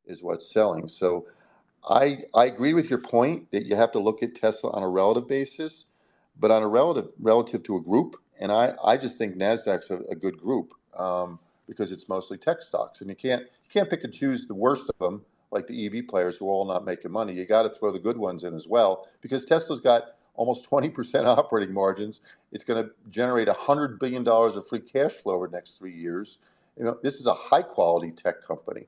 is what's selling. So I agree with your point that you have to look at Tesla on a relative basis, but on a relative to a group. And I just think Nasdaq's a good group because it's mostly tech stocks, and you can't pick and choose the worst of them like the EV players who are all not making money. You got to throw the good ones in as well because Tesla's got almost 20% operating margins. It's going to generate $100 billion of free cash flow over the next 3 years. This is a high quality tech company.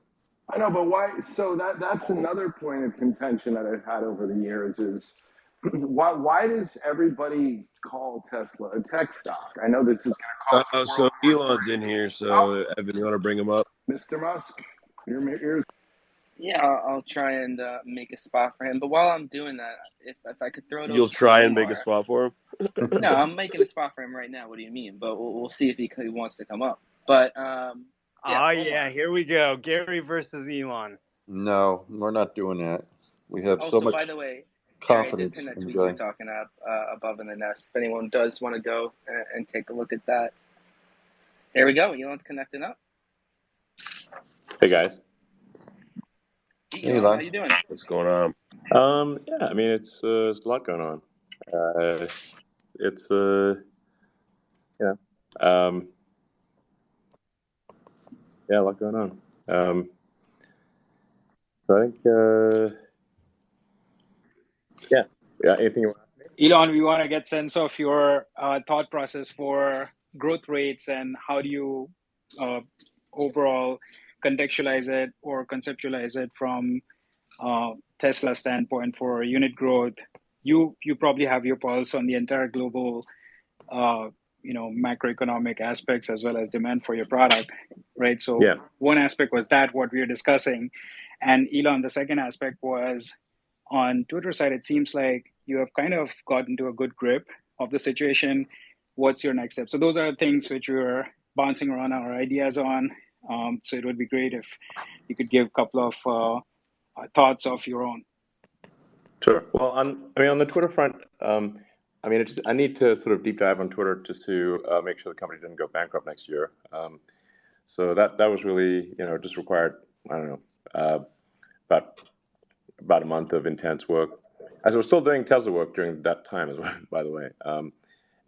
I know, but why? So that's another point of contention that I've had over the years is why does everybody call Tesla a tech stock? I know this is going to cause a So World War Elon's in here. So Evan, you want to bring him up? Mr. Musk, you're Yeah, I'll try and make a spot for him. But while I'm doing that, if I could throw it over You'll to try and Omar. make a spot for him? No, I'm making a spot for him right now. What do you mean? But we'll see if he wants to come up. But yeah, yeah, here we go. Gary versus Elon. No, we're not doing that. We have also, so much by the way, confidence Gary, I did pin that in tweet the you're guy. talking about above in the nest. If anyone does want to go and take a look at that. There we go. Elon's connecting up. Hey guys. Hey, Elon, how you doing? What's going on? Yeah, I mean it's a lot going on. It's yeah, yeah, a lot going on. So I think yeah. Anything you want? Elon, we want to get sense of your thought process for growth rates and how do you overall contextualize it or conceptualize it from Tesla standpoint for unit growth. You probably have your pulse on the entire global macroeconomic aspects as well as demand for your product, right? So Yeah. One aspect was that what we were discussing, and Elon, the second aspect was on Twitter side. It seems like you have kind of gotten to a good grip of the situation. What's your next step? So those are things which we're bouncing around our ideas on. So it would be great if you could give a couple of thoughts of your own. Sure. Well, on the Twitter front, I need to sort of deep dive on Twitter just to make sure the company didn't go bankrupt next year. So that was really, just required, I don't know, about a month of intense work. As I was still doing Tesla work during that time as well, by the way.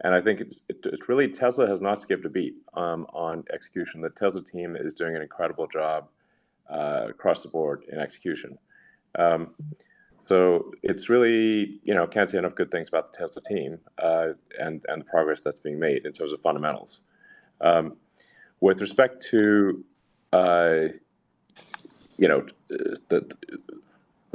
And I think it's really, Tesla has not skipped a beat on execution. The Tesla team is doing an incredible job across the board in execution. So it's really, can't say enough good things about the Tesla team and the progress that's being made in terms of fundamentals. With respect to, with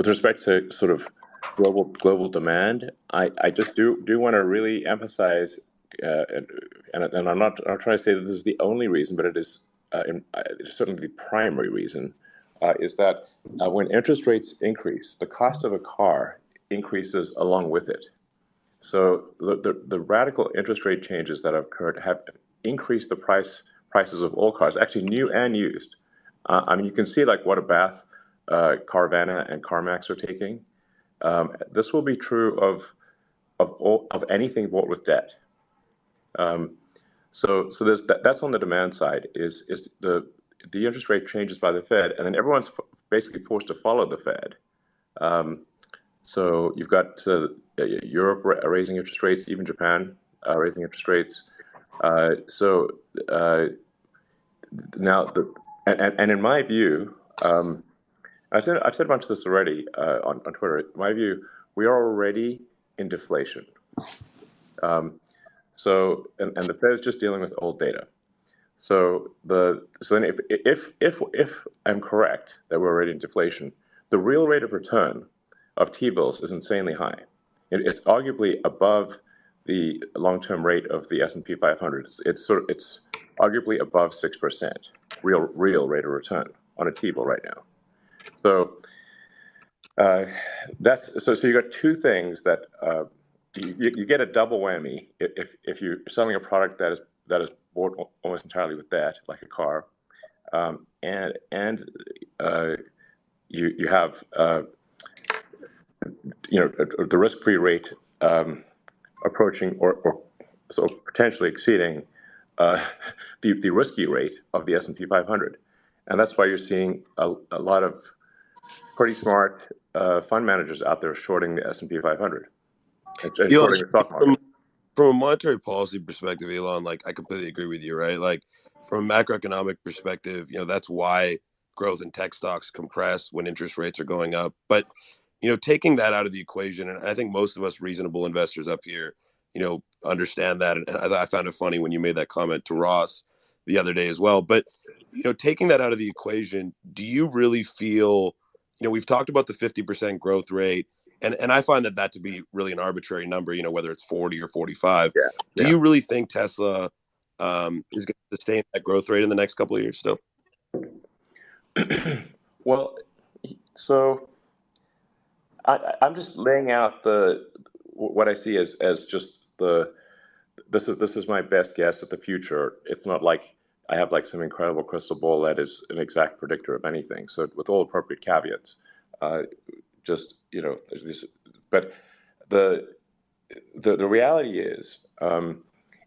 respect to sort of global demand, I just do want to really emphasize, and I'm not trying to say that this is the only reason, but it is certainly the primary reason. Is that when interest rates increase, the cost of a car increases along with it. So the radical interest rate changes that have occurred have increased the prices of all cars, actually new and used. You can see like what a bath Carvana and CarMax are taking. This will be true of anything bought with debt. So there's that's on the demand side. Is the interest rate changes by the Fed, and then everyone's basically forced to follow the Fed. So you've got Europe raising interest rates, even Japan raising interest rates. Now, and in my view, I've said a bunch of this already on Twitter. In my view, we are already in deflation. So the Fed is just dealing with old data. So then if I'm correct that we're already in deflation, the real rate of return of T-bills is insanely high. It's arguably above the long-term rate of the S&P 500. It's arguably above 6% real rate of return on a T-bill right now. So so you got two things that you get a double whammy if you're selling a product that is bought almost entirely with debt, like a car, and you have the risk-free rate approaching or so potentially exceeding the risky rate of the S&P 500, and that's why you're seeing a lot of pretty smart fund managers out there shorting the S&P 500 and Elon, shorting the stock from market. from a monetary policy perspective, Elon, like I completely agree with you, right? Like from a macroeconomic perspective, that's why growth in tech stocks compress when interest rates are going up. But taking that out of the equation, and I think most of us reasonable investors up here, understand that. And I found it funny when you made that comment to Ross the other day as well. But taking that out of the equation, do you really feel, we've talked about the 50% growth rate, and I find that to be really an arbitrary number, whether it's 40 or 45. Yeah, Do yeah. you really think Tesla is going to sustain that growth rate in the next couple of years still? Well, so I'm just laying out what I see as just this is my best guess at the future. It's not like I have like some incredible crystal ball that is an exact predictor of anything. So with all appropriate caveats, but the reality is,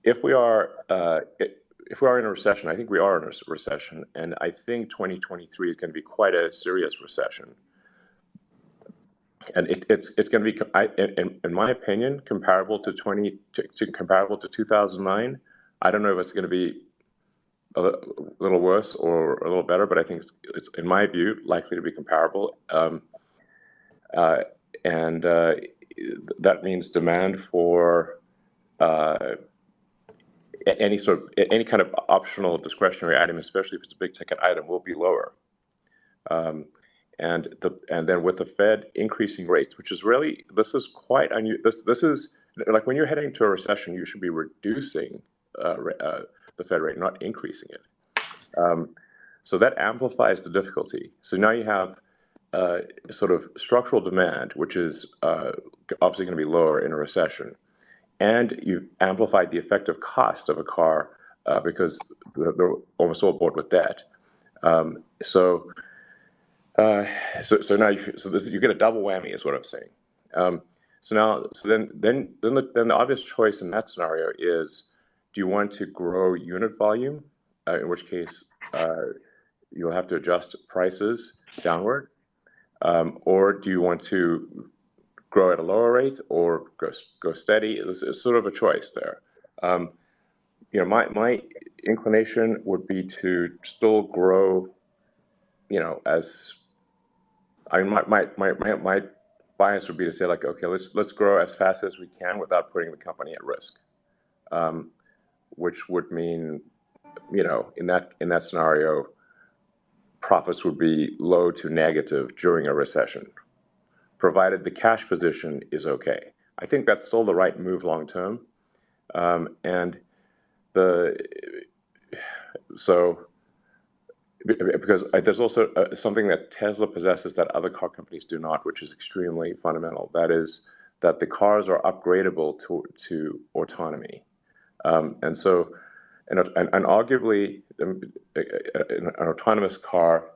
if we are in a recession, I think we are in a recession, and I think 2023 is going to be quite a serious recession. And it's going to be, in my opinion, comparable to 2009. I don't know if it's going to be a little worse or a little better, but I think it's in my view likely to be comparable. And that means demand for any kind of optional discretionary item, especially if it's a big ticket item, will be lower. And then with the Fed increasing rates, which is really, this is quite unusual. This is like when you're heading to a recession, you should be reducing the Fed rate, not increasing it. So that amplifies the difficulty. So now you have sort of structural demand, which is obviously going to be lower in a recession, and you amplified the effective cost of a car because they're almost all bought with debt. So now you get a double whammy, is what I'm saying. So then the obvious choice in that scenario is: do you want to grow unit volume, in which case you'll have to adjust prices downward, or do you want to grow at a lower rate or go steady? It's sort of a choice there. My inclination would be to still grow. My bias would be to say, like, okay, let's grow as fast as we can without putting the company at risk, which would mean, in that scenario, profits would be low to negative during a recession, provided the cash position is okay. I think that's still the right move long term, because there's also something that Tesla possesses that other car companies do not, which is extremely fundamental. That is that the cars are upgradable to autonomy, and arguably an autonomous car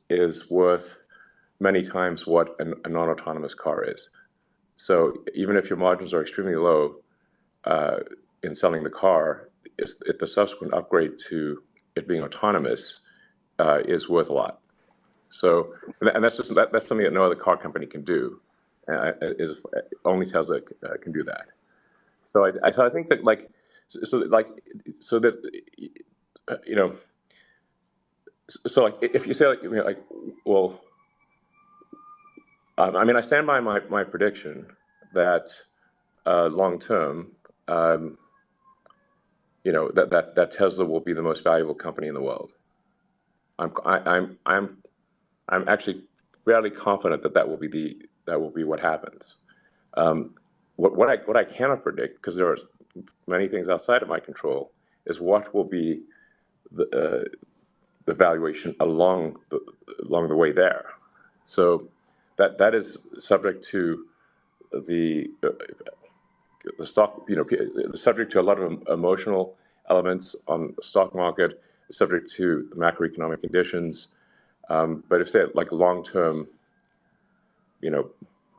is worth many times what a non-autonomous car is. So even if your margins are extremely low in selling the car, the subsequent upgrade to it being autonomous is worth a lot. So, and that's something that no other car company can do. Is only Tesla can do that. So I think that if you say well, I stand by my prediction that long term, that Tesla will be the most valuable company in the world. I'm actually fairly confident that will be what happens. What I cannot predict, because there are many things outside of my control, is what will be the valuation along the way there. So that is subject to the stock, subject to a lot of emotional elements on the stock market, subject to macroeconomic conditions. But if say like long term,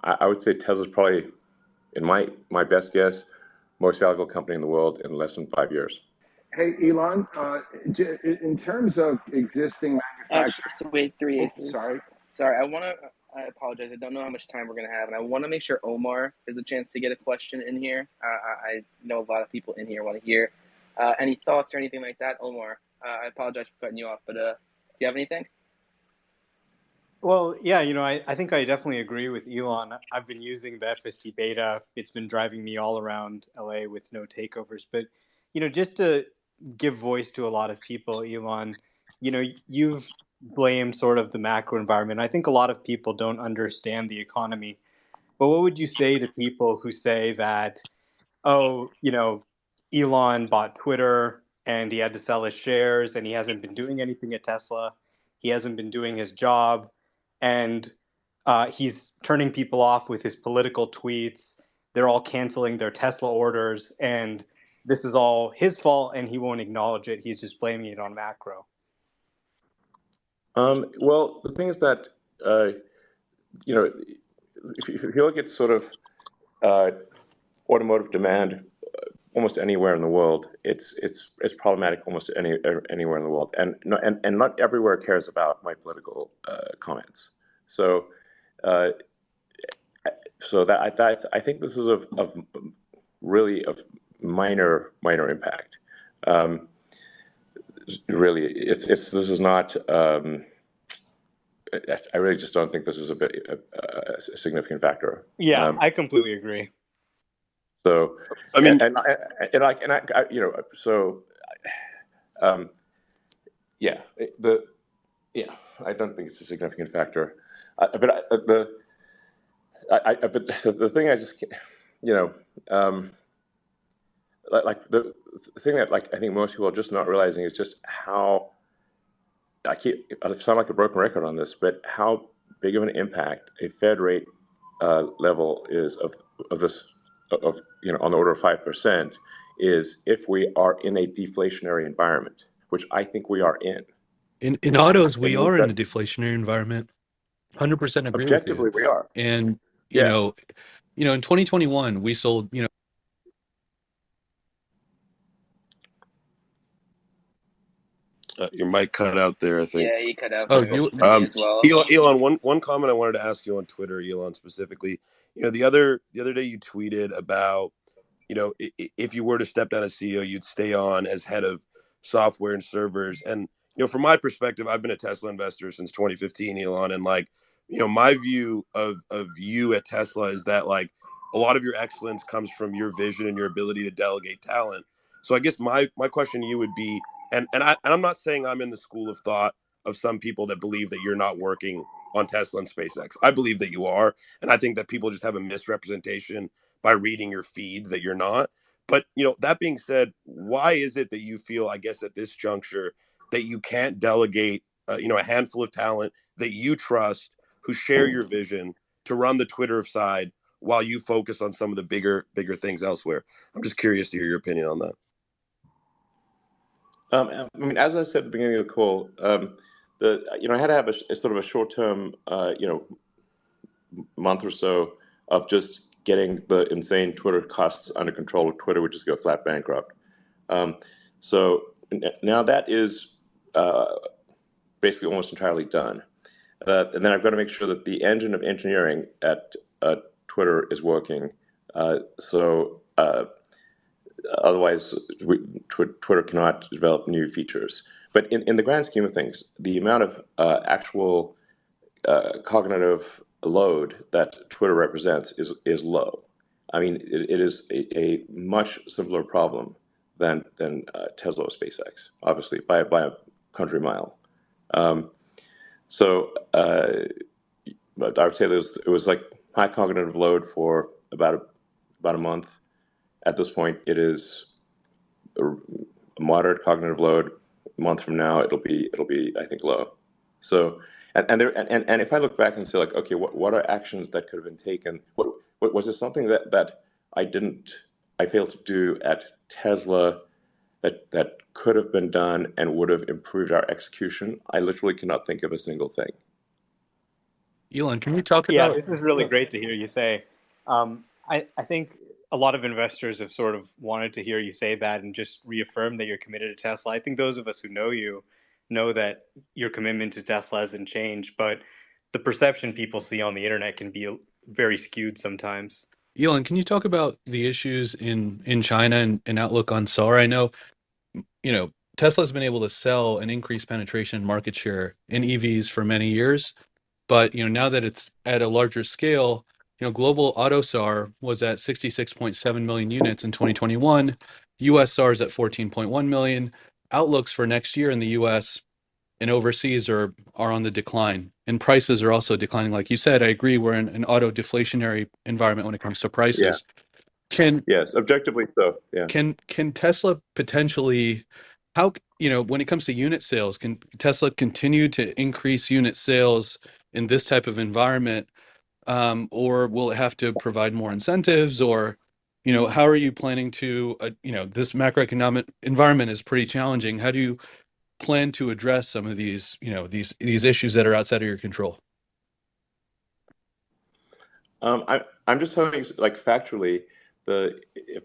I would say Tesla's probably, in my best guess, most valuable company in the world in less than 5 years. Hey, Elon, in terms of existing Actually, manufacturing, so wait, three aces. sorry. Sorry, I want to I apologize. I don't know how much time we're going to have, and I want to make sure Omar has a chance to get a question in here. I know a lot of people in here want to hear any thoughts or anything like that. Omar, I apologize for cutting you off, but do you have anything? Well, yeah, I think I definitely agree with Elon. I've been using the FST beta. It's been driving me all around LA with no takeovers. But, just to give voice to a lot of people, Elon, you've blamed sort of the macro environment. I think a lot of people don't understand the economy. But what would you say to people who say that, oh, Elon bought Twitter and he had to sell his shares and he hasn't been doing anything at Tesla. He hasn't been doing his job. And he's turning people off with his political tweets. They're all canceling their Tesla orders. And this is all his fault and he won't acknowledge it. He's just blaming it on macro. Well, the thing is that, you know, if you look at sort of automotive demand almost anywhere in the world, it's problematic almost anywhere in the world, and not everywhere cares about my political comments. So, I think this is of really of minor impact. Really, this is not. I really just don't think this is a significant factor. Yeah, I completely agree. So, I mean, yeah, I don't think it's a significant factor. But the thing I just, like the thing that I think most people are just not realizing is just how I sound like a broken record on this, but how big of an impact a Fed rate level is of this on the order of 5% is if we are in a deflationary environment, which I think we are in. In autos, we are in a deflationary environment. 100% agree with you. Objectively, we are. And in 2021, we sold your mic cut out there, I think. Yeah, you cut out. Oh, as well. Elon, one comment I wanted to ask you on Twitter, Elon specifically. The other day you tweeted about, if you were to step down as CEO, you'd stay on as head of software and servers. And from my perspective, I've been a Tesla investor since 2015, Elon, and my view of you at Tesla is that a lot of your excellence comes from your vision and your ability to delegate talent. So I guess my question to you would be, and I'm not saying I'm in the school of thought of some people that believe that you're not working on Tesla and SpaceX. I believe that you are, and I think that people just have a misrepresentation by reading your feed that you're not. But that being said, why is it that you feel, I guess, at this juncture, that you can't delegate, a handful of talent that you trust, who share your vision, to run the Twitter side while you focus on some of the bigger things elsewhere? I'm just curious to hear your opinion on that. I mean, as I said at the beginning of the call, I had to have a sort of a short-term, month or so of just getting the insane Twitter costs under control. Twitter would just go flat bankrupt. So now that is basically almost entirely done. And then I've got to make sure that the engine of engineering at Twitter is working. Otherwise, Twitter cannot develop new features. But in the grand scheme of things, the amount of actual cognitive load that Twitter represents is low. I mean, it is a much simpler problem than Tesla or SpaceX, obviously, by a country mile. But I would say it was like high cognitive load for about a month. At this point, it is a moderate cognitive load. A month from now, it'll be I think low. So and if I look back and say okay, what are actions that could have been taken? What was there something that I failed to do at Tesla that could have been done and would have improved our execution? I literally cannot think of a single thing. Elon, can you talk about? Yeah, this is really great to hear you say. I think a lot of investors have sort of wanted to hear you say that and just reaffirm that you're committed to Tesla. I think those of us who know you know that your commitment to Tesla hasn't changed. But the perception people see on the internet can be very skewed sometimes. Elon, can you talk about the issues in China and outlook on SAR? I know, Tesla's been able to sell and increase penetration and market share in EVs for many years, but now that it's at a larger scale, global auto SAR was at 66.7 million units in 2021. US SAR is at 14.1 million. Outlooks for next year in the US and overseas are on the decline, and prices are also declining. Like you said, I agree, we're in an auto deflationary environment when it comes to Yeah. prices. Can Yes. Objectively so. Yeah. can Tesla potentially, how, when it comes to unit sales, can Tesla continue to increase unit sales in this type of environment, or will it have to provide more incentives, or how are you planning to, this macroeconomic environment is pretty challenging. How do you plan to address some of these, these issues that are outside of your control? I'm just telling you, like, factually, if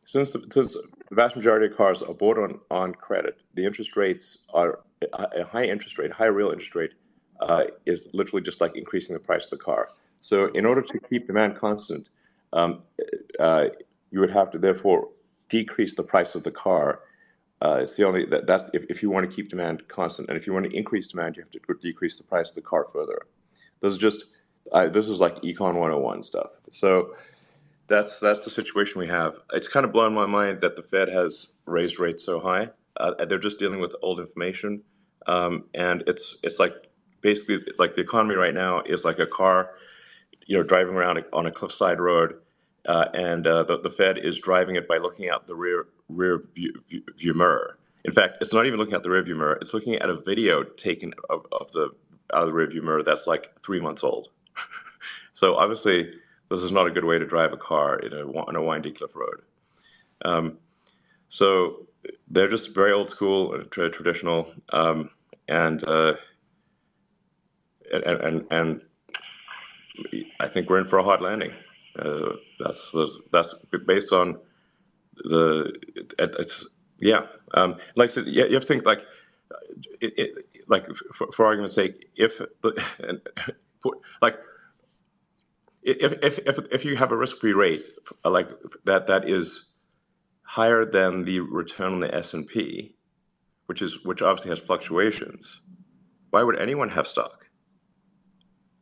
since the vast majority of cars are bought on credit, the interest rates are a high interest rate, high real interest rate, is literally just like increasing the price of the car. So in order to keep demand constant, um, you would have to therefore decrease the price of the car. It's the only that's if you want to keep demand constant, and if you want to increase demand, you have to decrease the price of the car further. This is like Econ 101 stuff. So that's the situation we have. It's kind of blown my mind that the Fed has raised rates so high. They're just dealing with old information, and it's like basically like the economy right now is like a car, driving around on a cliffside road, and the Fed is driving it by looking out the rear view mirror. In fact, it's not even looking at the rear view mirror. It's looking at a video taken of the out of the rear view mirror that's like 3 months old. So obviously, this is not a good way to drive a car in a windy cliff road. So they're just very old school and traditional, and I think we're in for a hard landing. That's based on it's yeah. Like I said, you have to think like like for argument's sake, like if you have a risk-free rate like that is higher than the return on the S&P, which obviously has fluctuations, why would anyone have stock?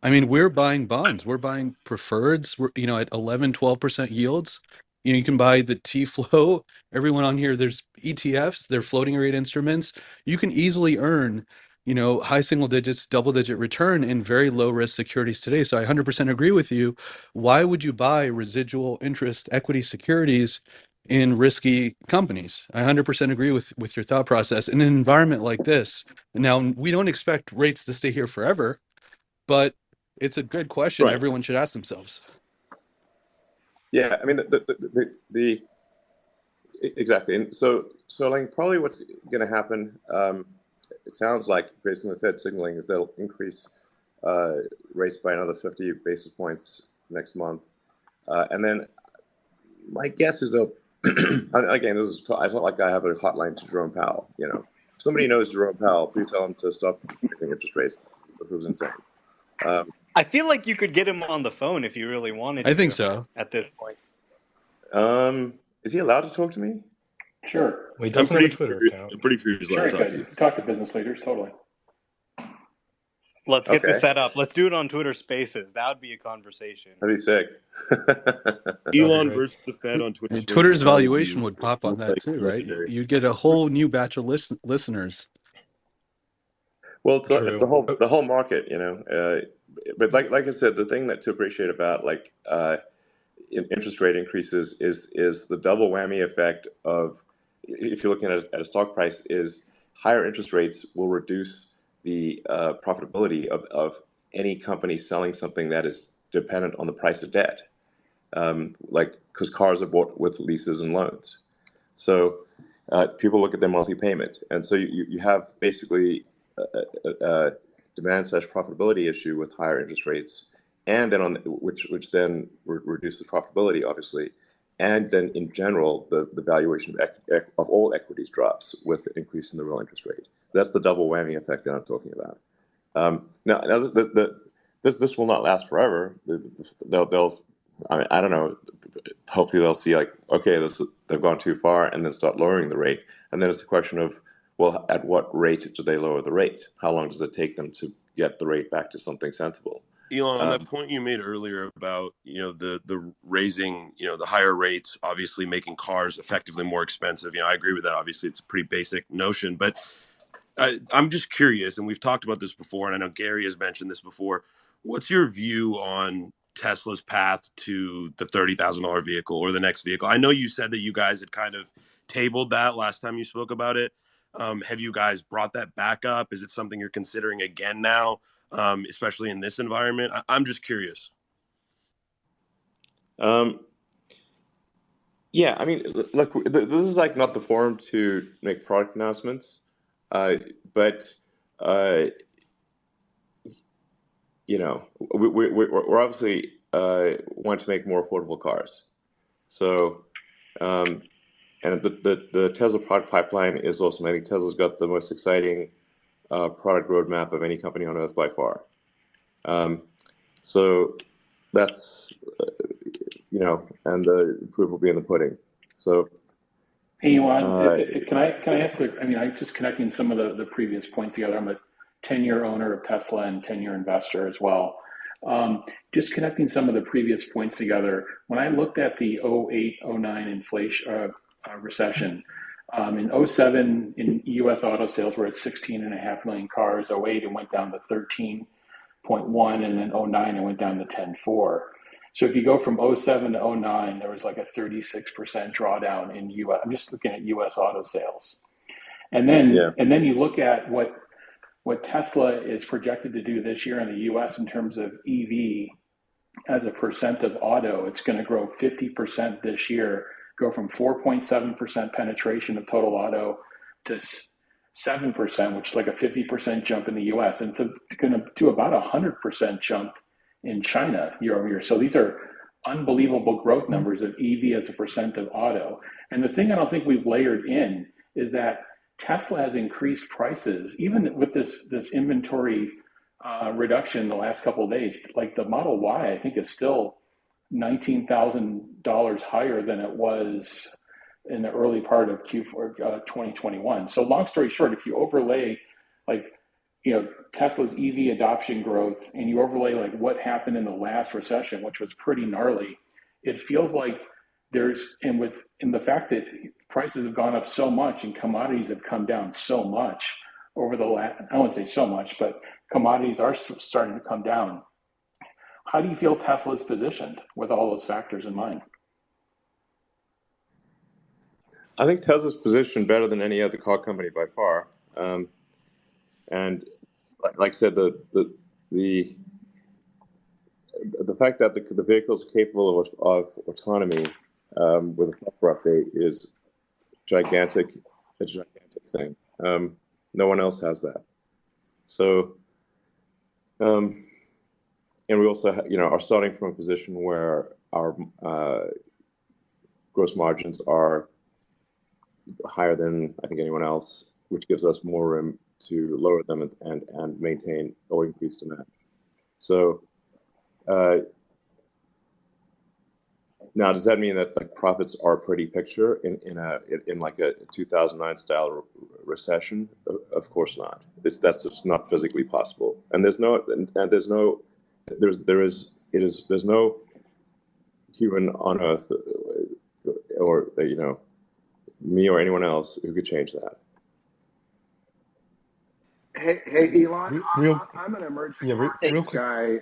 I mean, we're buying bonds, we're buying preferreds, we're, at 11-12% yields. You can buy the T-flow. Everyone on here, there's ETFs, they're floating rate instruments. You can easily earn, high single digits, double digit return in very low risk securities today. So I 100% agree with you. Why would you buy residual interest equity securities in risky companies? I 100% agree with your thought process. In an environment like this, now we don't expect rates to stay here forever, but it's a good question Right. everyone should ask themselves. Yeah, I mean the exactly, and so like probably what's going to happen. It sounds like based on the Fed signaling is they'll increase rates by another 50 basis points next month, and then my guess is they'll again, it's not like I have a hotline to Jerome Powell. If somebody knows Jerome Powell, please tell him to stop raising interest rates. It was insane. I feel like you could get him on the phone if you really wanted to. I think so. At this point. Is he allowed to talk to me? Sure. Well, he doesn't have a Twitter account. I'm pretty sure he's allowed Sure, to he talk to you. could. Talk to business leaders, totally. Let's get Okay. this set up. Let's do it on Twitter Spaces. That would be a conversation. That'd be sick. Elon great. versus the Fed on Twitter. Twitter's Spaces, valuation would pop on that like too, right? legendary. You'd get a whole new batch of listeners. Well, it's True. the whole market, but like I said, the thing to appreciate about interest rate increases is the double whammy effect of, if you're looking at a stock price, is higher interest rates will reduce the profitability of any company selling something that is dependent on the price of debt, because cars are bought with leases and loans. So people look at their monthly payment, and so you have basically a demand/profitability issue with higher interest rates, and then which then reduces profitability, obviously, and then in general the valuation of all equities drops with the increase in the real interest rate. That's the double whammy effect that I'm talking about. Now this will not last forever. They'll I don't know. Hopefully they'll see like, okay, they've gone too far, and then start lowering the rate. And then it's a question of, well, at what rate do they lower the rate? How long does it take them to get the rate back to something sensible? Elon, on that point you made earlier about the raising the higher rates, obviously making cars effectively more expensive. I agree with that. Obviously, it's a pretty basic notion, but I'm just curious, and we've talked about this before, and I know Gary has mentioned this before. What's your view on Tesla's path to the $30,000 vehicle or the next vehicle? I know you said that you guys had kind of tabled that last time you spoke about it. Have you guys brought that back up? Is it something you're considering again now, especially in this environment? I'm just curious. Yeah, I mean, look, this is like not the forum to make product announcements, but we're obviously want to make more affordable cars. So, and the Tesla product pipeline is awesome. I think Tesla's got the most exciting product roadmap of any company on earth by far. So that's and the proof will be in the pudding. So, hey, Elon, can I ask? I mean, I'm just connecting some of the previous points together. I'm a 10-year owner of Tesla and 10-year investor as well. Just connecting some of the previous points together. When I looked at the 08, 09 inflation recession, in 07 in U.S. auto sales were at 16.5 million cars. 08 it went down to 13.1, and then 09 it went down to 10.4. So if you go from 07 to 09, there was like a 36% drawdown in U.S. I'm just looking at U.S. auto sales, and then you look at what Tesla is projected to do this year in the U.S. in terms of EV as a percent of auto. It's going to grow 50% this year, go from 4.7% penetration of total auto to 7%, which is like a 50% jump in the US. And it's going to do about a 100% jump in China year over year. So these are unbelievable growth numbers of EV as a percent of auto. And the thing I don't think we've layered in is that Tesla has increased prices, even with this inventory reduction the last couple of days. Like the Model Y, I think is still $19,000 higher than it was in the early part of Q4 2021. So long story short, if you overlay Tesla's EV adoption growth and you overlay like what happened in the last recession, which was pretty gnarly, it feels like in the fact that prices have gone up so much and commodities have come down so much over the last, I wouldn't say so much, but commodities are starting to come down. How do you feel Tesla is positioned with all those factors in mind? I think Tesla's positioned better than any other car company by far. And like I said, the fact that the vehicles are capable of autonomy with a software update is gigantic. It's a gigantic thing. No one else has that. So, and we also are starting from a position where our gross margins are higher than I think anyone else, which gives us more room to lower them and maintain or increase demand. So now, does that mean that like profits are a pretty picture in like a 2009 style recession? Of course not. That's just not physically possible. And there's no human on earth or me or anyone else who could change that. Hey, Elon, I'm an emerging markets guy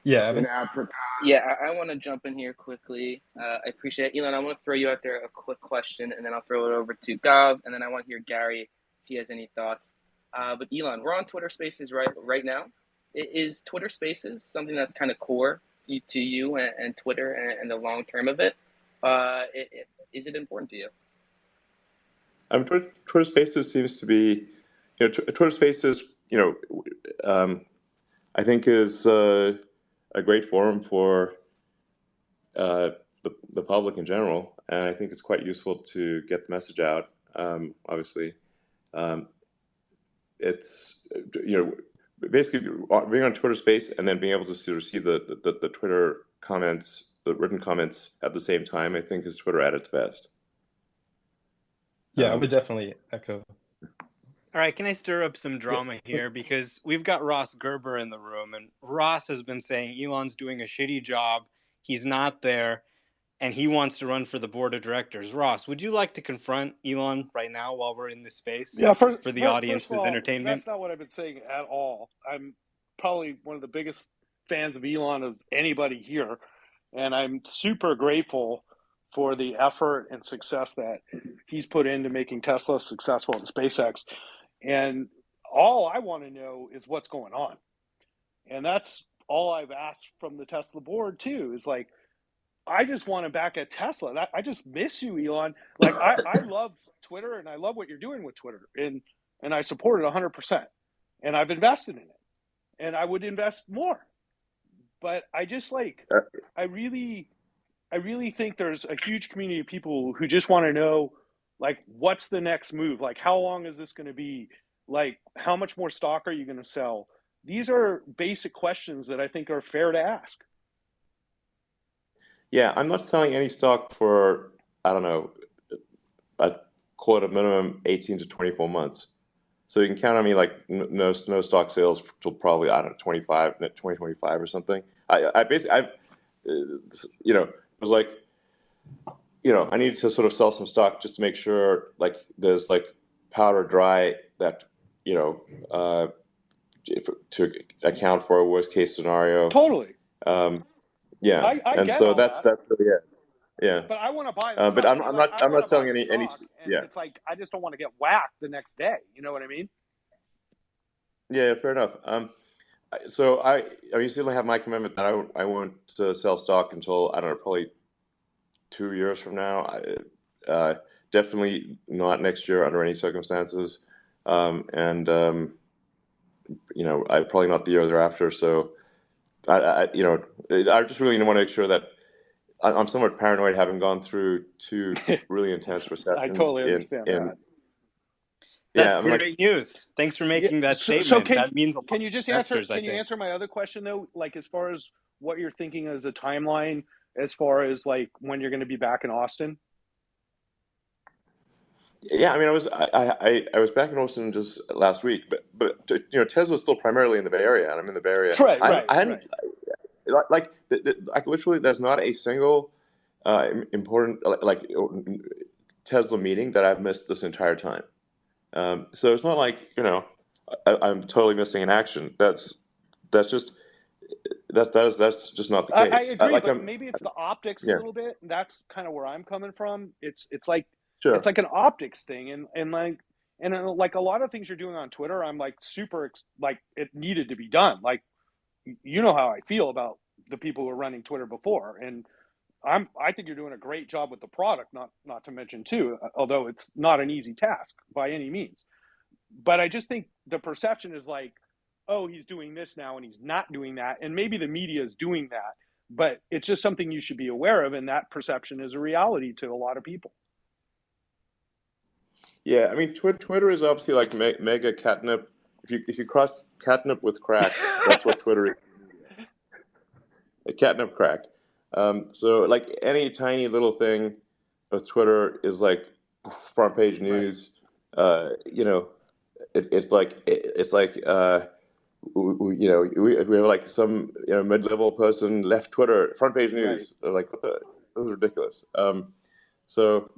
in Africa. Yeah, I want to jump in here quickly. I appreciate it. Elon, I want to throw you out there a quick question, and then I'll throw it over to Gav, and then I want to hear Gary if he has any thoughts. But Elon, we're on Twitter Spaces right now. Is Twitter Spaces something that's kind of core to you and Twitter and the long term of it? Is it important to you? Twitter Spaces seems to be, Twitter Spaces, I think is a great forum for the public in general, and I think it's quite useful to get the message out. Obviously, it's basically being on Twitter Space and then being able to sort of see the Twitter comments, the written comments at the same time, I think is Twitter at its best. Yeah, I would definitely echo. All right, can I stir up some drama here? Because we've got Ross Gerber in the room, and Ross has been saying Elon's doing a shitty job. He's not there, and he wants to run for the board of directors. Ross, would you like to confront Elon right now while we're in this space? Yeah, for the first of audience's all, entertainment? that's not what I've been saying at all. I'm probably one of the biggest fans of Elon of anybody here, and I'm super grateful for the effort and success that he's put into making Tesla successful in SpaceX. And all I want to know is what's going on. And that's all I've asked from the Tesla board too, is like, I just want him back at Tesla. I just miss you, Elon. Like I love Twitter and I love what you're doing with Twitter, and I support it 100%. And I've invested in it, and I would invest more. But I just I really think there's a huge community of people who just want to know, like, what's the next move? Like, how long is this going to be? Like, how much more stock are you going to sell? These are basic questions that I think are fair to ask. Yeah, I'm not selling any stock for, I don't know, I'd call it a minimum 18 to 24 months. So you can count on me like no stock sales till probably, I don't know, 2025 or something. I basically, it was like, I needed to sort of sell some stock just to make sure like there's like powder dry that, to account for a worst case scenario. Totally. Yeah. I and get so all that's that. really it. Yeah. But I want to buy the stock. But I'm not selling any, and yeah. it's like, I just don't want to get whacked the next day. You know what I mean? Yeah, fair enough. So I certainly have my commitment that I won't sell stock until, I don't know, probably 2 years from now. Definitely not next year under any circumstances. I probably not the year thereafter. So I just really want to make sure that I'm somewhat paranoid, having gone through 2 really intense recessions. I totally understand that. That's great news. Thanks for making that statement. So that means a lot. Can you just answer? Can you answer my other question though? Like, as far as what you're thinking as a timeline, as far as like when you're going to be back in Austin? Yeah, I mean, I was back in Austin just last week, but Tesla's still primarily in the Bay Area, and I'm in the Bay Area. Right. Like literally, there's not a single important like Tesla meeting that I've missed this entire time. So it's not like I'm totally missing in action. That's just not the case. I agree, but maybe it's the optics a little bit. That's kind of where I'm coming from. It's like it's like an optics thing, and like a lot of things you're doing on Twitter, I'm like super like it needed to be done. Like, you know how I feel about the people who were running Twitter before, and I think you're doing a great job with the product. Not to mention too, although it's not an easy task by any means. But I just think the perception is like, oh, he's doing this now and he's not doing that, and maybe the media is doing that, but it's just something you should be aware of, and that perception is a reality to a lot of people. Yeah, I mean, Twitter is obviously like mega catnip. If you cross catnip with crack, that's what Twitter is. A catnip crack. So like any tiny little thing of Twitter is like front page news. Right. It's like we have like some mid-level person left Twitter, front page news. Right. Like, what the? That was ridiculous. So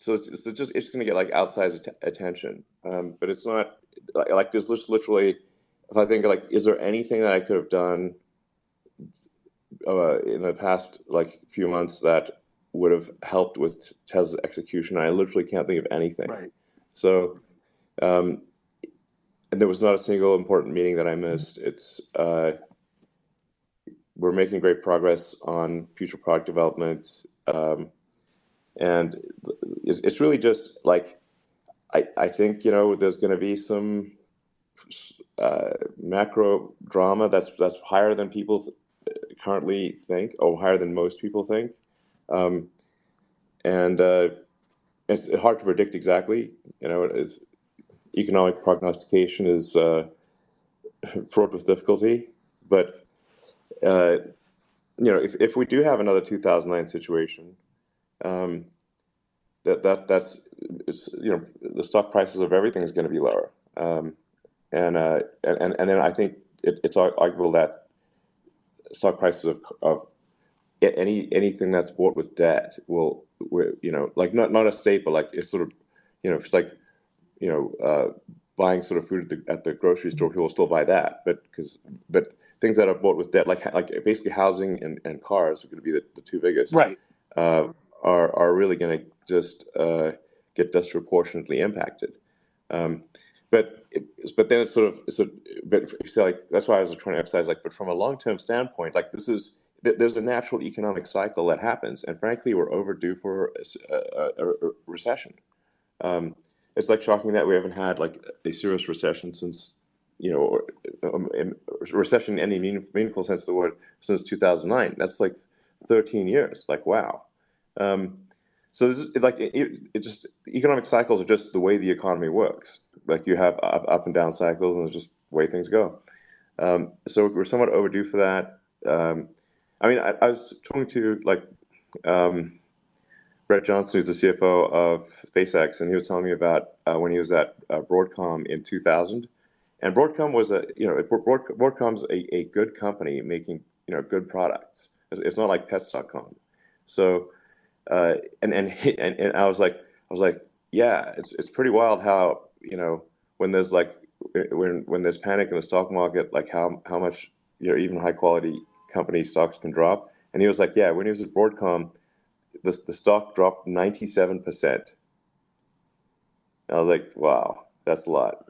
it's just going to get like outsized attention. But it's not like there's literally. If I think like, is there anything that I could have done in the past like few months that would have helped with Tesla's execution? I literally can't think of anything. Right. So, and there was not a single important meeting that I missed. It's we're making great progress on future product development, and it's really just like I think there's going to be some macro drama that's higher than people currently think, or higher than most people think, and it's hard to predict exactly. economic prognostication is fraught with difficulty. But if we do have another 2009 situation, that's the stock prices of everything is going to be lower, and then I think it's arguable that stock prices of anything that's bought with debt like not a staple, like it's sort of it's like buying sort of food at the grocery store, people will still buy that, but things that are bought with debt, like basically housing and cars are going to be the two biggest, Right. Are really going to just get disproportionately impacted. But then it's sort of but if you say, like, that's why I was trying to emphasize, like, but from a long-term standpoint, like, there's a natural economic cycle that happens, and frankly, we're overdue for a recession. It's like shocking that we haven't had like a serious recession since, recession in any meaningful sense of the word, since 2009. That's like 13 years. Like, wow. So this is like it just economic cycles are just the way the economy works. Like, you have up and down cycles, and it's just the way things go. So we're somewhat overdue for that. I mean, I was talking to Brett Johnson, who's the CFO of SpaceX, and he was telling me about when he was at Broadcom in 2000. And Broadcom was Broadcom's a good company making good products. It's not like Pets.com. So and I was like, yeah, it's pretty wild how when there's when there's panic in the stock market, like how much even high quality company stocks can drop. And he was like, yeah, when he was at Broadcom, the stock dropped 97%. I was like, wow, that's a lot.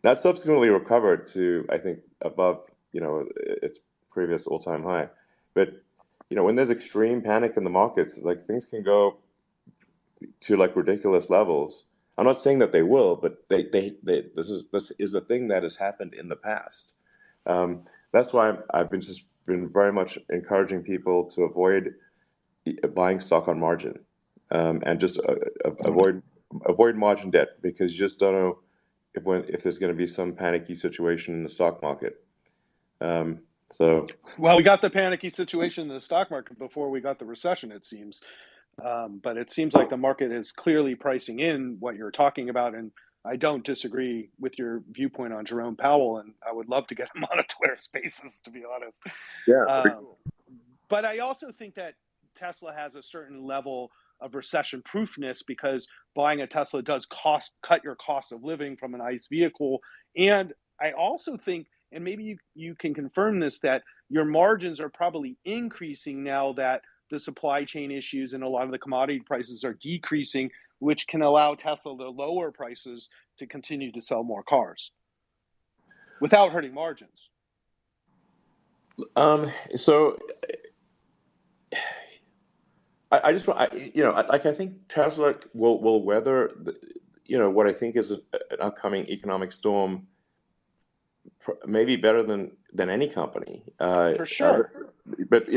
That subsequently recovered to, I think, above its previous all-time high. But when there's extreme panic in the markets, like, things can go to like ridiculous levels. I'm not saying that they will, but this is a thing that has happened in the past. That's why I've been very much encouraging people to avoid buying stock on margin, and just avoid margin debt, because you just don't know if there's going to be some panicky situation in the stock market. Well, we got the panicky situation in the stock market before we got the recession, it seems. But it seems like the market is clearly pricing in what you're talking about, and I don't disagree with your viewpoint on Jerome Powell, and I would love to get him on a Twitter Spaces, to be honest. Yeah. But I also think that Tesla has a certain level of recession proofness, because buying a Tesla does cut your cost of living from an ICE vehicle. And I also think, and maybe you can confirm this, that your margins are probably increasing now that the supply chain issues and a lot of the commodity prices are decreasing, which can allow Tesla to lower prices to continue to sell more cars without hurting margins. So I think Tesla will weather what I think is an upcoming economic storm maybe better than any company. For sure. But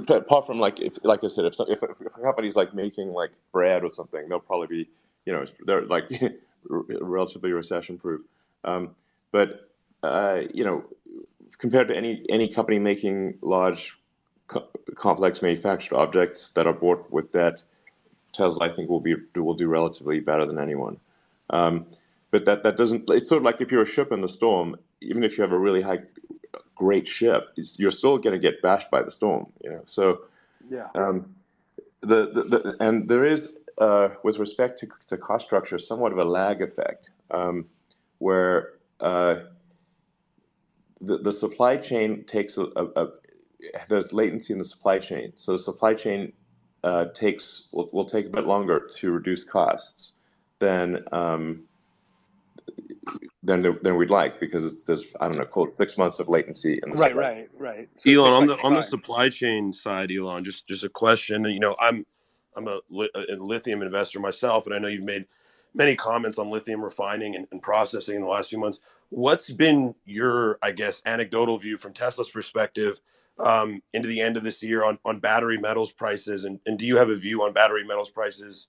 apart from, like I said, if a company's like making like bread or something, they'll probably be they're like relatively recession proof. But compared to any company making large complex manufactured objects that are bought with debt, Tesla, I think, will do relatively better than anyone. But that doesn't. It's sort of like if you're a ship in the storm, even if you have a really great ship, you're still going to get bashed by the storm. So yeah. And there is, with respect to cost structure, somewhat of a lag effect, where the supply chain takes there's latency in the supply chain. So the supply chain will take a bit longer to reduce costs than we'd like, because there's, I don't know, called 6 months of latency in the supply chain. Right. So Elon, on the supply chain side, Elon, just a question. I'm a lithium investor myself, and I know you've made many comments on lithium refining and processing in the last few months. What's been your, I guess, anecdotal view from Tesla's perspective into the end of this year on battery metals prices, and do you have a view on battery metals prices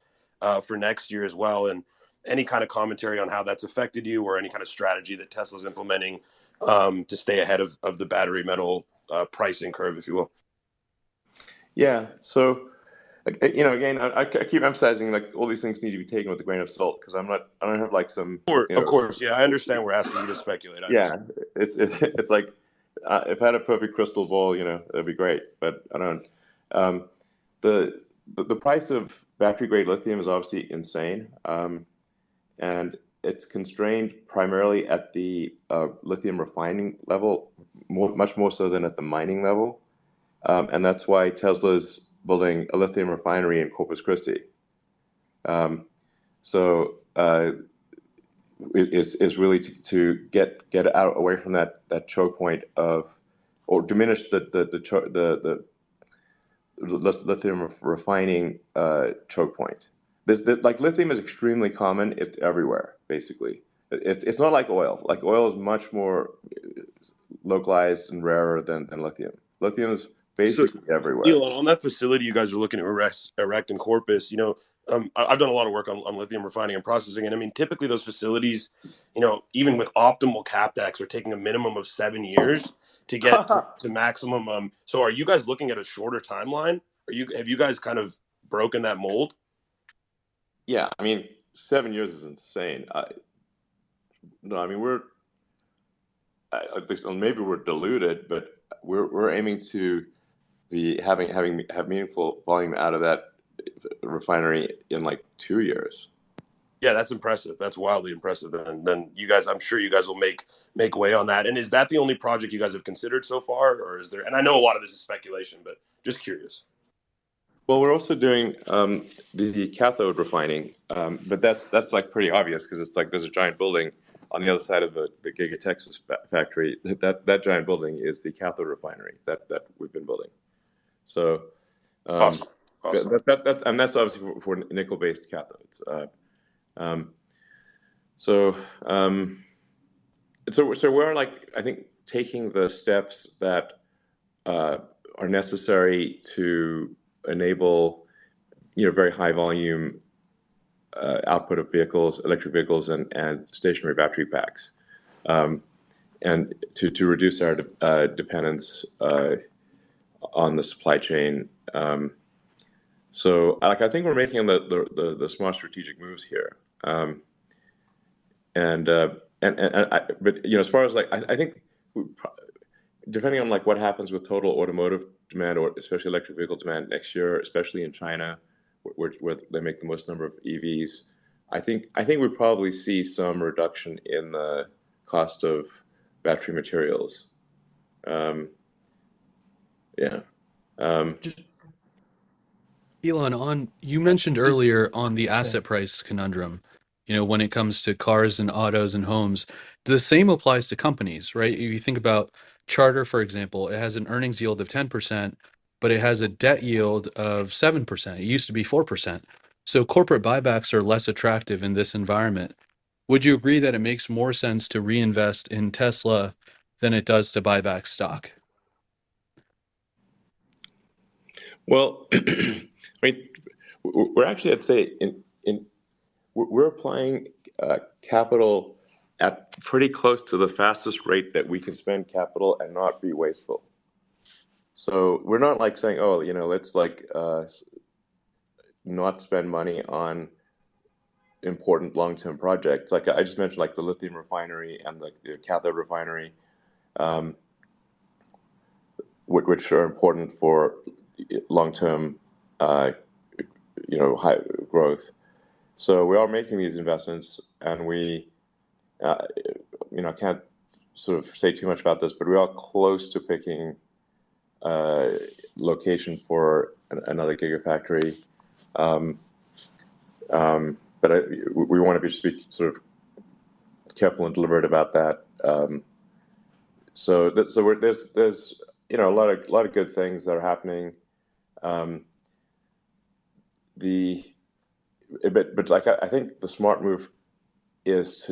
for next year as well? And any kind of commentary on how that's affected you, or any kind of strategy that Tesla's implementing to stay ahead of the battery metal pricing curve, if you will? Yeah. So, again, I keep emphasizing like all these things need to be taken with a grain of salt because I don't have like some, Of course, yeah, I understand we're asking you to speculate. Yeah, it's like if I had a perfect crystal ball, that'd be great, but I don't. Um, the price of battery grade lithium is obviously insane, and it's constrained primarily at the lithium refining level, much more so than at the mining level. And that's why Tesla's building a lithium refinery in Corpus Christi. So is really to get out away from that choke point of, or diminish the lithium refining choke point. Like lithium is extremely common. It's everywhere basically. It's not like oil. Like oil is much more localized and rarer than lithium. Lithium is basically everywhere. Elon, on that facility you guys are looking to erect in Corpus, I've done a lot of work on lithium refining and processing, and I mean, typically those facilities, even with optimal CapEx, are taking a minimum of 7 years to get to maximum. So, are you guys looking at a shorter timeline? Have you guys kind of broken that mold? Yeah, I mean, 7 years is insane. No, I mean we're at least, maybe we're deluded, but we're aiming to be have meaningful volume out of that refinery in like 2 years. Yeah, that's impressive. That's wildly impressive. And then you guys, I'm sure you guys will make way on that. And is that the only project you guys have considered so far, or is there? And I know a lot of this is speculation, but just curious. Well, we're also doing the cathode refining, but that's like pretty obvious because it's like there's a giant building on the other side of the Giga Texas factory. That giant building is the cathode refinery that we've been building. So, Awesome. And that's obviously for nickel-based cathodes. So we're like, I think, taking the steps that are necessary to enable, very high volume output of vehicles, electric vehicles, and stationary battery packs, and to reduce our dependence on the supply chain. So, like, I think we're making the smart strategic moves here. But as far as like, I think depending on like what happens with total automotive demand, or especially electric vehicle demand next year, especially in China, where they make the most number of EVs, I think we probably see some reduction in the cost of battery materials. Yeah. Elon, you mentioned earlier on the asset price conundrum, when it comes to cars and autos and homes, the same applies to companies, right? If you think about Charter, for example, it has an earnings yield of 10%, but it has a debt yield of 7%. It used to be 4%. So corporate buybacks are less attractive in this environment. Would you agree that it makes more sense to reinvest in Tesla than it does to buy back stock? Well, I mean, we're actually, I'd say, we're applying capital at pretty close to the fastest rate that we can spend capital and not be wasteful. So we're not like saying, oh, let's like not spend money on important long-term projects. Like I just mentioned, like the lithium refinery and the cathode refinery, which are important for long-term, high growth. So we are making these investments, and we, I can't sort of say too much about this, but we are close to picking a location for another gigafactory. But we want to be sort of careful and deliberate about that. So there's a lot of good things that are happening. But like I think the smart move is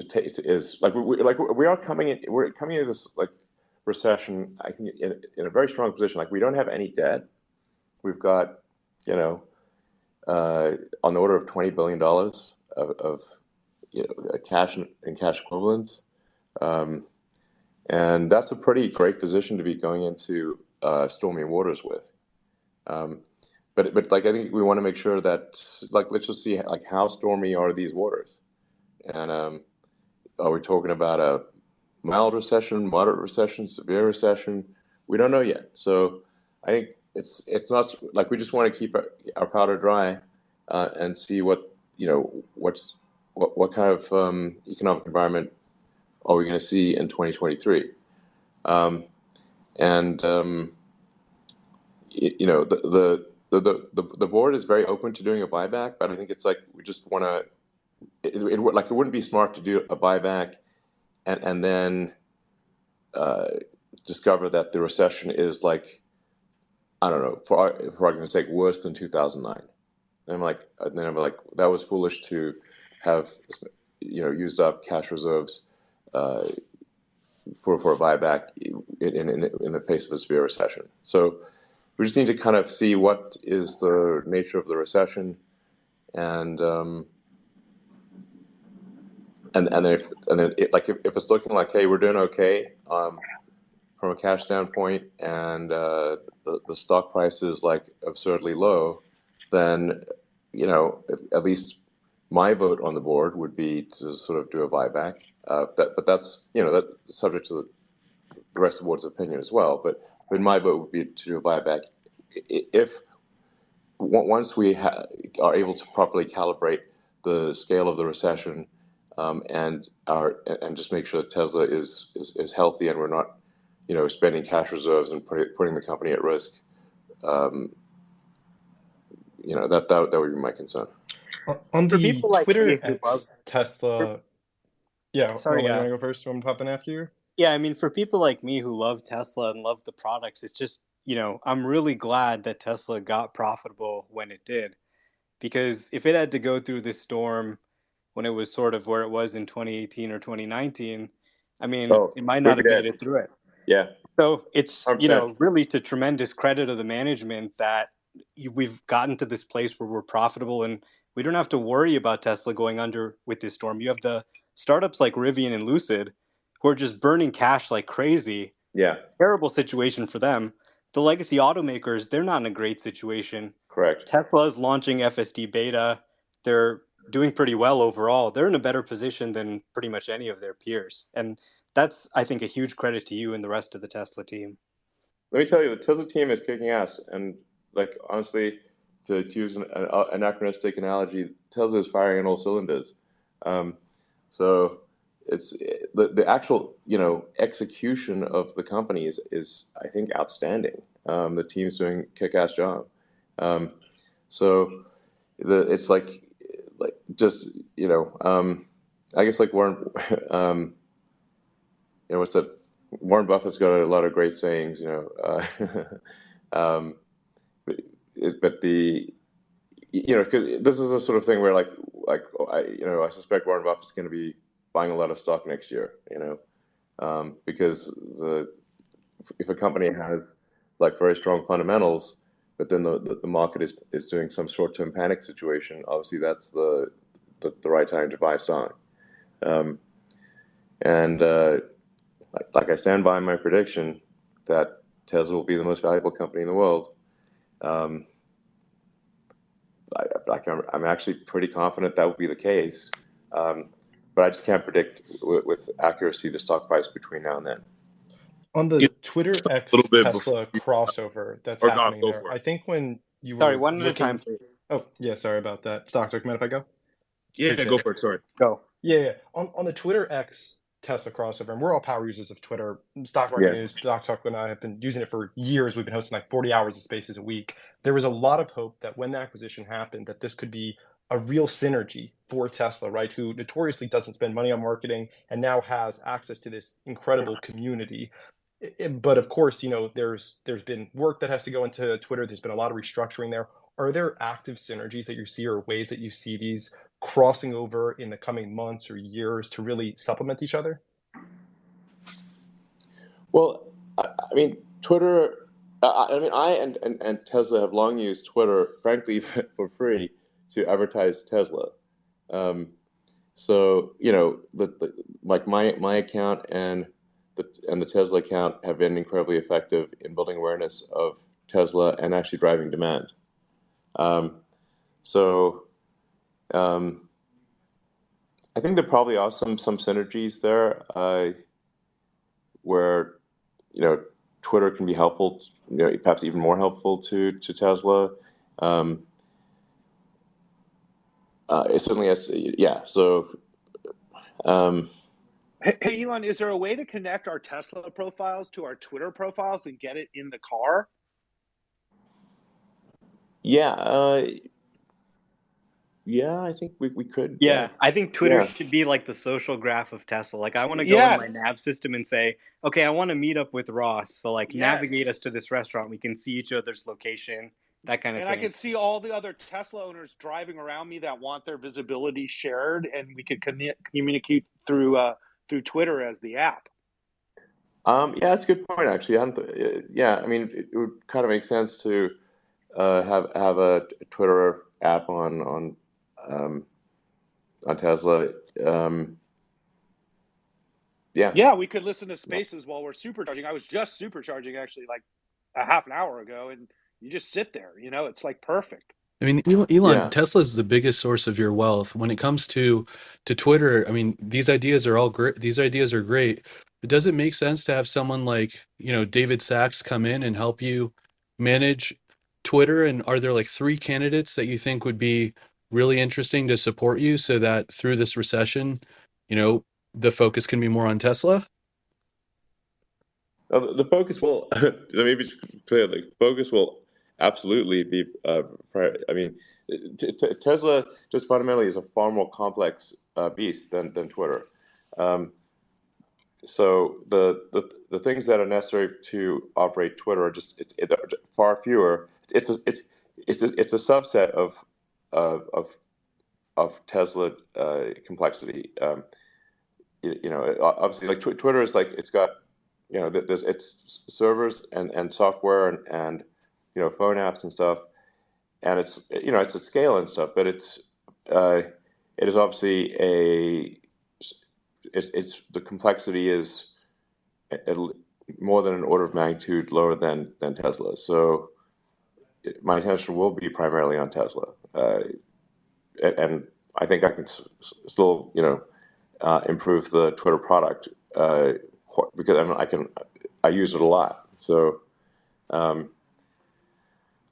we're coming into this like recession, I think, in a very strong position. Like we don't have any debt. We've got on the order of $20 billion of cash and cash equivalents. And that's a pretty great position to be going into stormy waters with. But like I think we want to make sure that like let's just see like how stormy are these waters, and are we talking about a mild recession, moderate recession, severe recession? We don't know yet. So I think it's not like we just want to keep our powder dry and see what what kind of economic environment are we going to see in 2023. And the board is very open to doing a buyback, but I think it's like we just want to. It wouldn't be smart to do a buyback and then discover that the recession is like, I don't know, for argument's sake, worse than 2009. And I'm like, that was foolish to have used up cash reserves for a buyback in the face of a severe recession. So we just need to kind of see what is the nature of the recession, and if it's looking like, hey, we're doing okay from a cash standpoint, and the stock price is like absurdly low, then at least my vote on the board would be to sort of do a buyback. But that's that's subject to the rest of the board's opinion as well. But my vote would be to do a buyback if once we are able to properly calibrate the scale of the recession, and just make sure that Tesla is healthy and we're not spending cash reserves and putting the company at risk. That would be my concern. On For the people like Twitter me who love, X Tesla, yeah, sorry, Omar, you want to go first? I'm popping after you. yeah, I mean, for people like me who love Tesla and love the products, it's just, I'm really glad that Tesla got profitable when it did. Because if it had to go through this storm when it was sort of where it was in 2018 or 2019, I mean, Oh, it might we'd not be have made dead. it through it. Yeah, So it's, 100%. really to tremendous credit of the management that we've gotten to this place where we're profitable and we don't have to worry about Tesla going under with this storm. You have the startups like Rivian and Lucid who are just burning cash like crazy. Yeah, Terrible situation for them. The legacy automakers, they're not in a great situation. correct. Tesla's launching FSD beta. They're doing pretty well overall. They're in a better position than pretty much any of their peers. And that's, I think, a huge credit to you and the rest of the Tesla team. Let me tell you, the Tesla team is kicking ass, and like honestly, to use an anachronistic analogy, Tesla is firing on all cylinders. So it's the actual execution of the company is I think outstanding. The team's doing a kick-ass job. So it's like just I guess like Warren what's that? Warren Buffett's got a lot of great sayings, but because this is a sort of thing where I suspect Warren Buffett's going to be buying a lot of stock next year, because if a company has like very strong fundamentals, but then the market is doing some short-term panic situation, obviously that's the right time to buy stock. And like I stand by my prediction that Tesla will be the most valuable company in the world. I'm actually pretty confident that will be the case, but I just can't predict with accuracy the stock price between now and then. On the Twitter X Tesla crossover that's happening go there, for it. I think when you were Sorry, one at a time, please. Oh, yeah, sorry about that. Stock, do you mind if I go? Yeah, Appreciate go it. for it. Sorry. Go. Yeah. On the Twitter X Tesla crossover, and we're all power users of Twitter. Stock Market News, Stock Talk, and I have been using it for years. We've been hosting like 40 hours of spaces a week. There was a lot of hope that when the acquisition happened, that this could be a real synergy for Tesla, right? Who notoriously doesn't spend money on marketing and now has access to this incredible community. But of course, there's been work that has to go into Twitter. There's been a lot of restructuring there. Are there active synergies that you see or ways that you see these crossing over in the coming months or years to really supplement each other? Well, I mean, Twitter, I and Tesla have long used Twitter, frankly, for free to advertise Tesla. So like my account and the Tesla account have been incredibly effective in building awareness of Tesla and actually driving demand. So I think there probably are some synergies there, where Twitter can be helpful, perhaps even more helpful to Tesla. It certainly has, yeah. So, Hey, Elon, is there a way to connect our Tesla profiles to our Twitter profiles and get it in the car? yeah, yeah, I think we could. Yeah, I think Twitter Yeah. should be like the social graph of Tesla. Like, I want to go in my Yes. nav system and say, okay, I want to meet up with Ross. So, like, navigate Yes. us to this restaurant. We can see each other's location, that kind of And I thing. could see all the other Tesla owners driving around me that want their visibility shared, and we could communicate through Twitter as the app. Yeah, that's a good point, actually. Yeah, I mean, it would kind of make sense to have a Twitter app um, on Tesla. Yeah. Yeah, we could listen to Spaces while we're supercharging. I was just supercharging actually like a half an hour ago, and you just sit there. It's like perfect. I mean, Elon, Yeah. Tesla is the biggest source of your wealth. When it comes to Twitter, I mean, these ideas are all great. These ideas are great. But does it make sense to have someone like, David Sachs come in and help you manage Twitter? And are there like three candidates that you think would be really interesting to support you so that through this recession, the focus can be more on Tesla? The focus will, let me be clear, the focus will absolutely be, I mean, Tesla just fundamentally is a far more complex beast than Twitter. So the things that are necessary to operate Twitter are just they're far fewer. It's a subset of Tesla complexity. Obviously, like Twitter is like it's got there's it's servers and software and phone apps and stuff, and it's at scale and stuff, but it is obviously it's the complexity is more than an order of magnitude lower than Tesla. So my attention will be primarily on Tesla, and I think I can still improve the Twitter product, because I use it a lot. So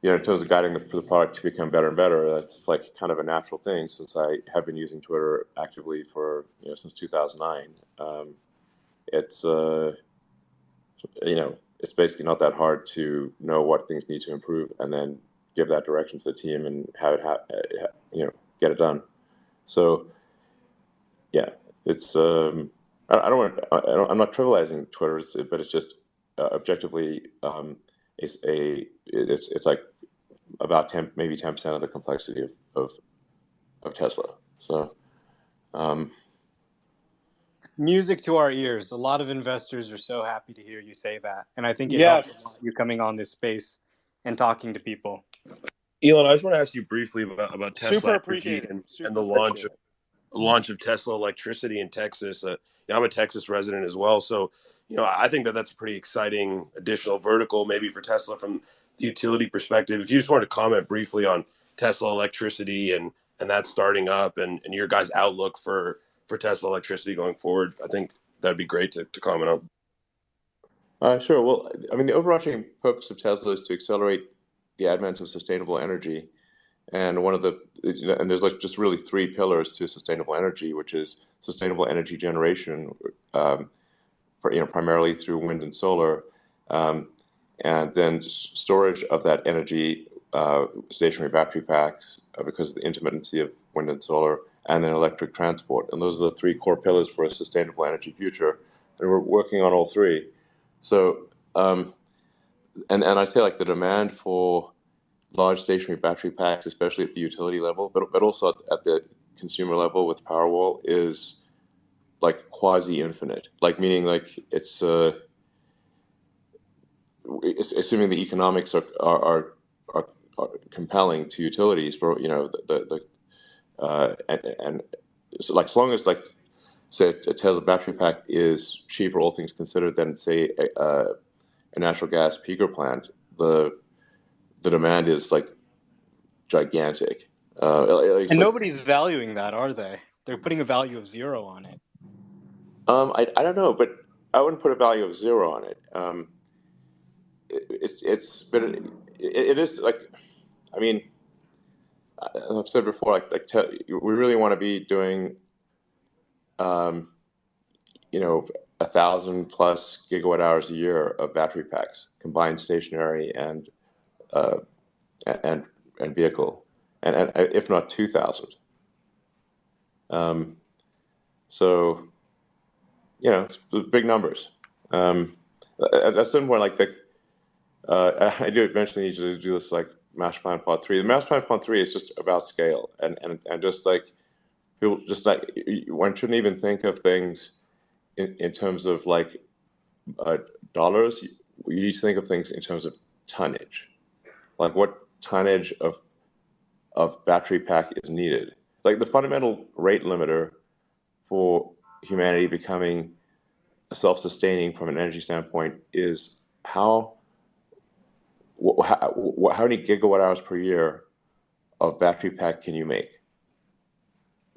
in terms of guiding the product to become better and better, that's like kind of a natural thing since I have been using Twitter actively for since 2009. It's it's basically not that hard to know what things need to improve and then give that direction to the team and have it get it done. So yeah, it's I'm not trivializing Twitter, but it's just objectively it's like about 10% of the complexity of Tesla. So Music to our ears. A lot of investors are so happy to hear you say that. And I think it helps a Yes. lot you coming on this space and talking to people. Elon, I just want to ask you briefly about Super Tesla appreciate Energy it. and Super the appreciate it. launch of Tesla electricity in Texas. I'm a Texas resident as well, so I think that's a pretty exciting additional vertical, maybe for Tesla from the utility perspective. If you just wanted to comment briefly on Tesla electricity and that starting up and your guys' outlook for Tesla electricity going forward, I think that'd be great to comment on. sure. Well, I mean, the overarching purpose of Tesla is to accelerate the advent of sustainable energy. And there's like just really three pillars to sustainable energy, which is sustainable energy generation, primarily through wind and solar, and then storage of that energy, stationary battery packs, because of the intermittency of wind and solar, and then electric transport. And those are the three core pillars for a sustainable energy future. And we're working on all three. So, and I'd say like the demand for large stationary battery packs, especially at the utility level, but also at the consumer level with Powerwall, is like quasi infinite. Like meaning like it's assuming the economics are compelling to utilities for and so like as long as like say a Tesla battery pack is cheaper, all things considered, than say a natural gas peaker plant, the demand is like gigantic. And Like, nobody's valuing that, are they? They're putting a value of 0 on it. I don't know, but I wouldn't put a value of 0 on it. But it is like, I mean, I've said before, we really want to be doing, 1,000 plus gigawatt hours a year of battery packs, combined stationary and uh, and vehicle, and if not 2,000. So it's big numbers. At a certain point, I do eventually need to do this like master plan part 3. The master plan part 3 is just about scale, and just like people, just like one shouldn't even think of things in terms of like dollars. You need to think of things in terms of tonnage, like what tonnage of battery pack is needed. Like the fundamental rate limiter for humanity becoming self-sustaining from an energy standpoint is how many gigawatt hours per year of battery pack can you make?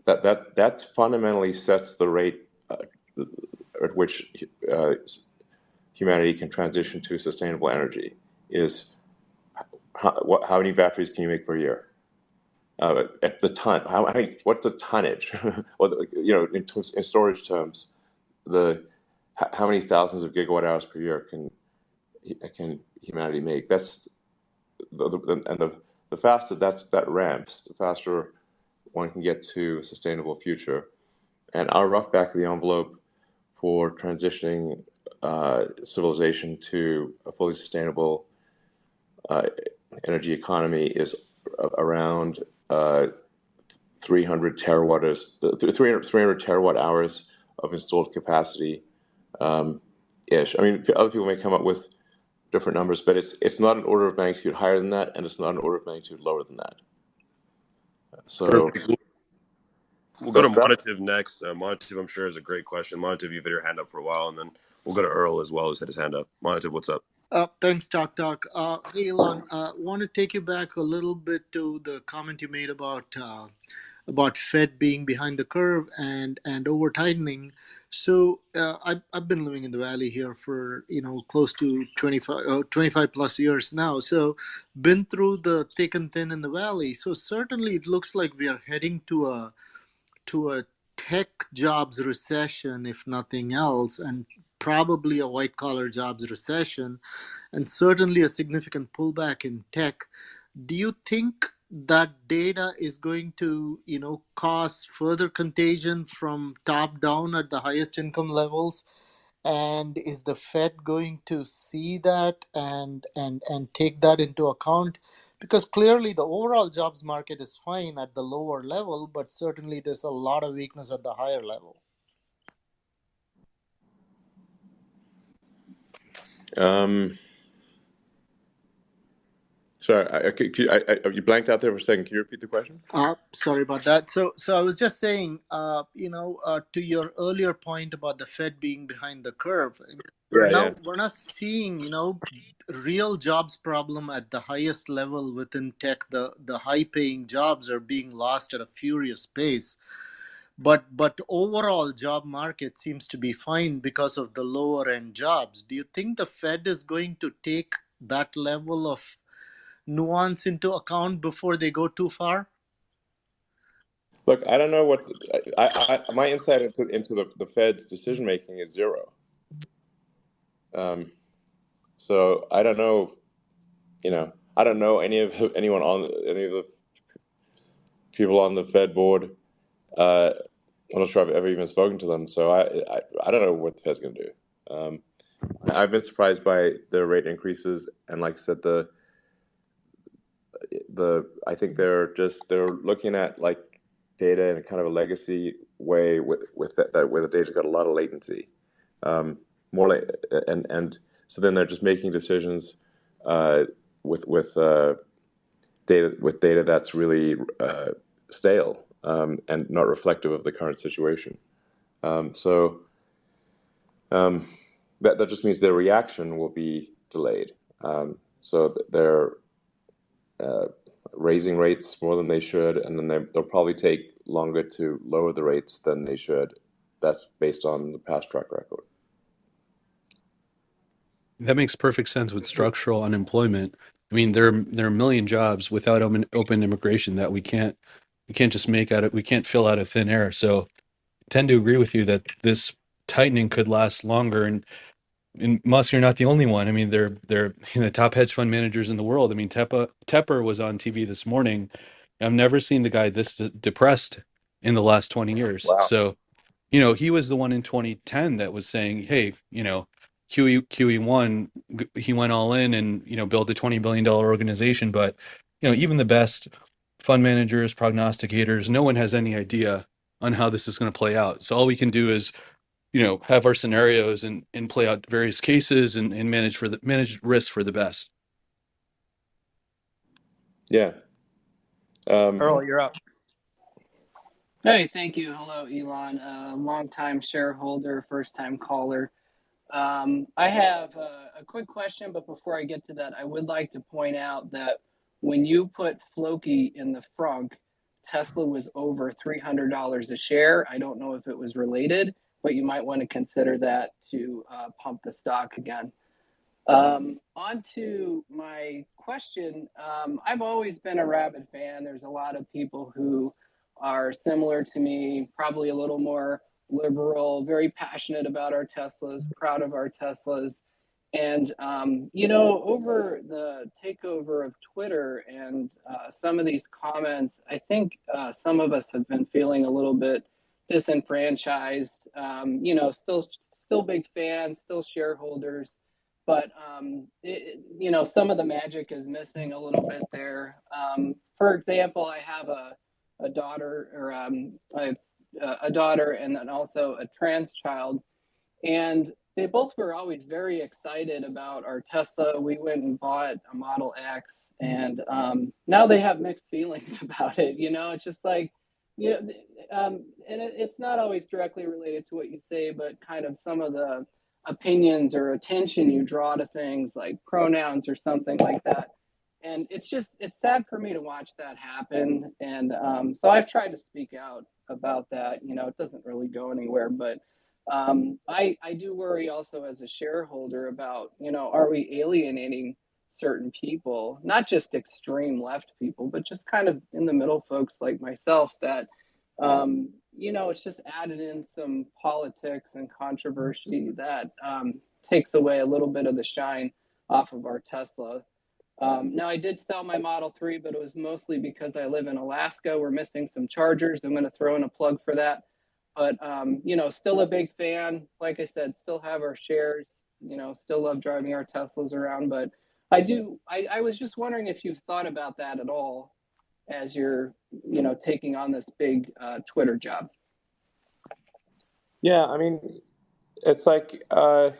That fundamentally sets the rate at which humanity can transition to sustainable energy. Is how many batteries can you make per year? At the ton, what's the tonnage? In storage terms, how many thousands of gigawatt hours per year can humanity make? That's the faster that ramps, the faster one can get to a sustainable future. And our rough back of the envelope for transitioning civilization to a fully sustainable energy economy is around 300 terawatt hours of installed capacity ish. I mean, other people may come up with different numbers, but it's not an order of magnitude higher than that, and it's not an order of magnitude lower than that. So Perfect. We'll go to Monative next. Monative, I'm sure, is a great question. Monative, you've had your hand up for a while, and then we'll go to Earl as well, who's had his hand up. Monative, what's up? Thanks, Talk. Hey, Elon, want to take you back a little bit to the comment you made about Fed being behind the curve and over tightening. So I've been living in the Valley here for close to 25 plus years now. So been through the thick and thin in the Valley. So certainly it looks like we are heading to a tech jobs recession, if nothing else, and probably a white collar jobs recession, and certainly a significant pullback in tech. Do you think that data is going to cause further contagion from top down at the highest income levels? And is the Fed going to see that and take that into account? Because clearly the overall jobs market is fine at the lower level, but certainly there's a lot of weakness at the higher level. Sorry, you blanked out there for a second. Can you repeat the question? Sorry about that. So I was just saying, to your earlier point about the Fed being behind the curve, we're not seeing, real jobs problem at the highest level within tech. The high paying jobs are being lost at a furious pace. But overall job market seems to be fine because of the lower end jobs. Do you think the Fed is going to take that level of nuance into account before they go too far? Look, I don't know what my insight into the Fed's decision making is 0. So I don't know. I don't know anyone on any of the people on the Fed board. I'm not sure I've ever even spoken to them, so I don't know what the Fed's going to do. I've been surprised by the rate increases, and like I said, I think they're looking at like data in a kind of a legacy way with that where the data's got a lot of latency, more like and so then they're just making decisions with data that's really stale. and not reflective of the current situation. So that just means their reaction will be delayed. So they're raising rates more than they should, and then they'll probably take longer to lower the rates than they should. That's based on the past track record. That makes perfect sense with structural unemployment. I mean, there are a million jobs without open immigration that we can't just make out of, we can't fill out of thin air. So I tend to agree with you that this tightening could last longer. And Musk, you're not the only one. I mean, they're the top hedge fund managers in the world. I mean, Tepper was on TV this morning. I've never seen the guy this depressed in the last 20 years. Wow. So, he was the one in 2010 that was saying, hey, QE1, he went all in and, built a $20 billion organization. But, even the best fund managers, prognosticators, no one has any idea on how this is going to play out. So all we can do is, have our scenarios and play out various cases and manage risk for the best. Yeah. Earl, you're up. Hey, thank you. Hello, Elon. Longtime shareholder, first-time caller. I have a quick question, but before I get to that, I would like to point out that when you put Floki in the front, Tesla was over $300 a share. I don't know if it was related, but you might want to consider that to pump the stock again. On to my question. I've always been a Rabbit fan. There's a lot of people who are similar to me, probably a little more liberal, very passionate about our Teslas, proud of our Teslas. And, over the takeover of Twitter and some of these comments, I think some of us have been feeling a little bit disenfranchised. Still big fans, still shareholders, but some of the magic is missing a little bit there. For example, I have a daughter, or I have a daughter, and then also a trans child, and they both were always very excited about our Tesla. We went and bought a Model X, and now they have mixed feelings about it. It's just like, and it's not always directly related to what you say, but kind of some of the opinions or attention you draw to things like pronouns or something like that. And it's sad for me to watch that happen. And so I've tried to speak out about that. It doesn't really go anywhere, but I do worry also as a shareholder about, are we alienating certain people, not just extreme left people, but just kind of in the middle folks like myself that, it's just added in some politics and controversy that takes away a little bit of the shine off of our Tesla. Now, I did sell my Model 3, but it was mostly because I live in Alaska. We're missing some chargers. I'm going to throw in a plug for that. But, still a big fan. Like I said, still have our shares, still love driving our Teslas around. But I was just wondering if you've thought about that at all as you're, taking on this big Twitter job. Yeah, I mean, it's like, I'm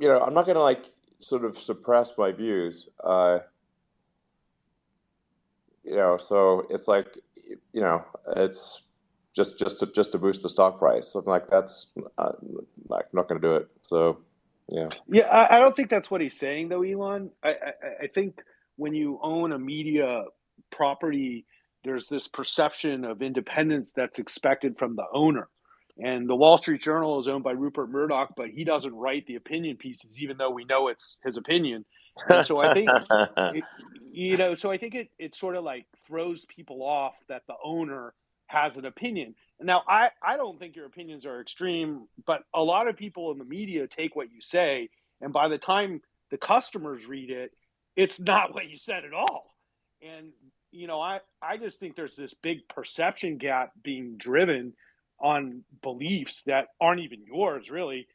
not going to sort of suppress my views. So it's like, it's just to boost the stock price. Something like that's not going to do it. So, yeah. Yeah, I don't think that's what he's saying, though, Elon. I think when you own a media property, there's this perception of independence that's expected from the owner. And the Wall Street Journal is owned by Rupert Murdoch, but he doesn't write the opinion pieces, even though we know it's his opinion. And so I think, it sort of like throws people off that the owner has an opinion. Now, I don't think your opinions are extreme, but a lot of people in the media take what you say, and by the time the customers read it, it's not what you said at all. And, I just think there's this big perception gap being driven on beliefs that aren't even yours, really,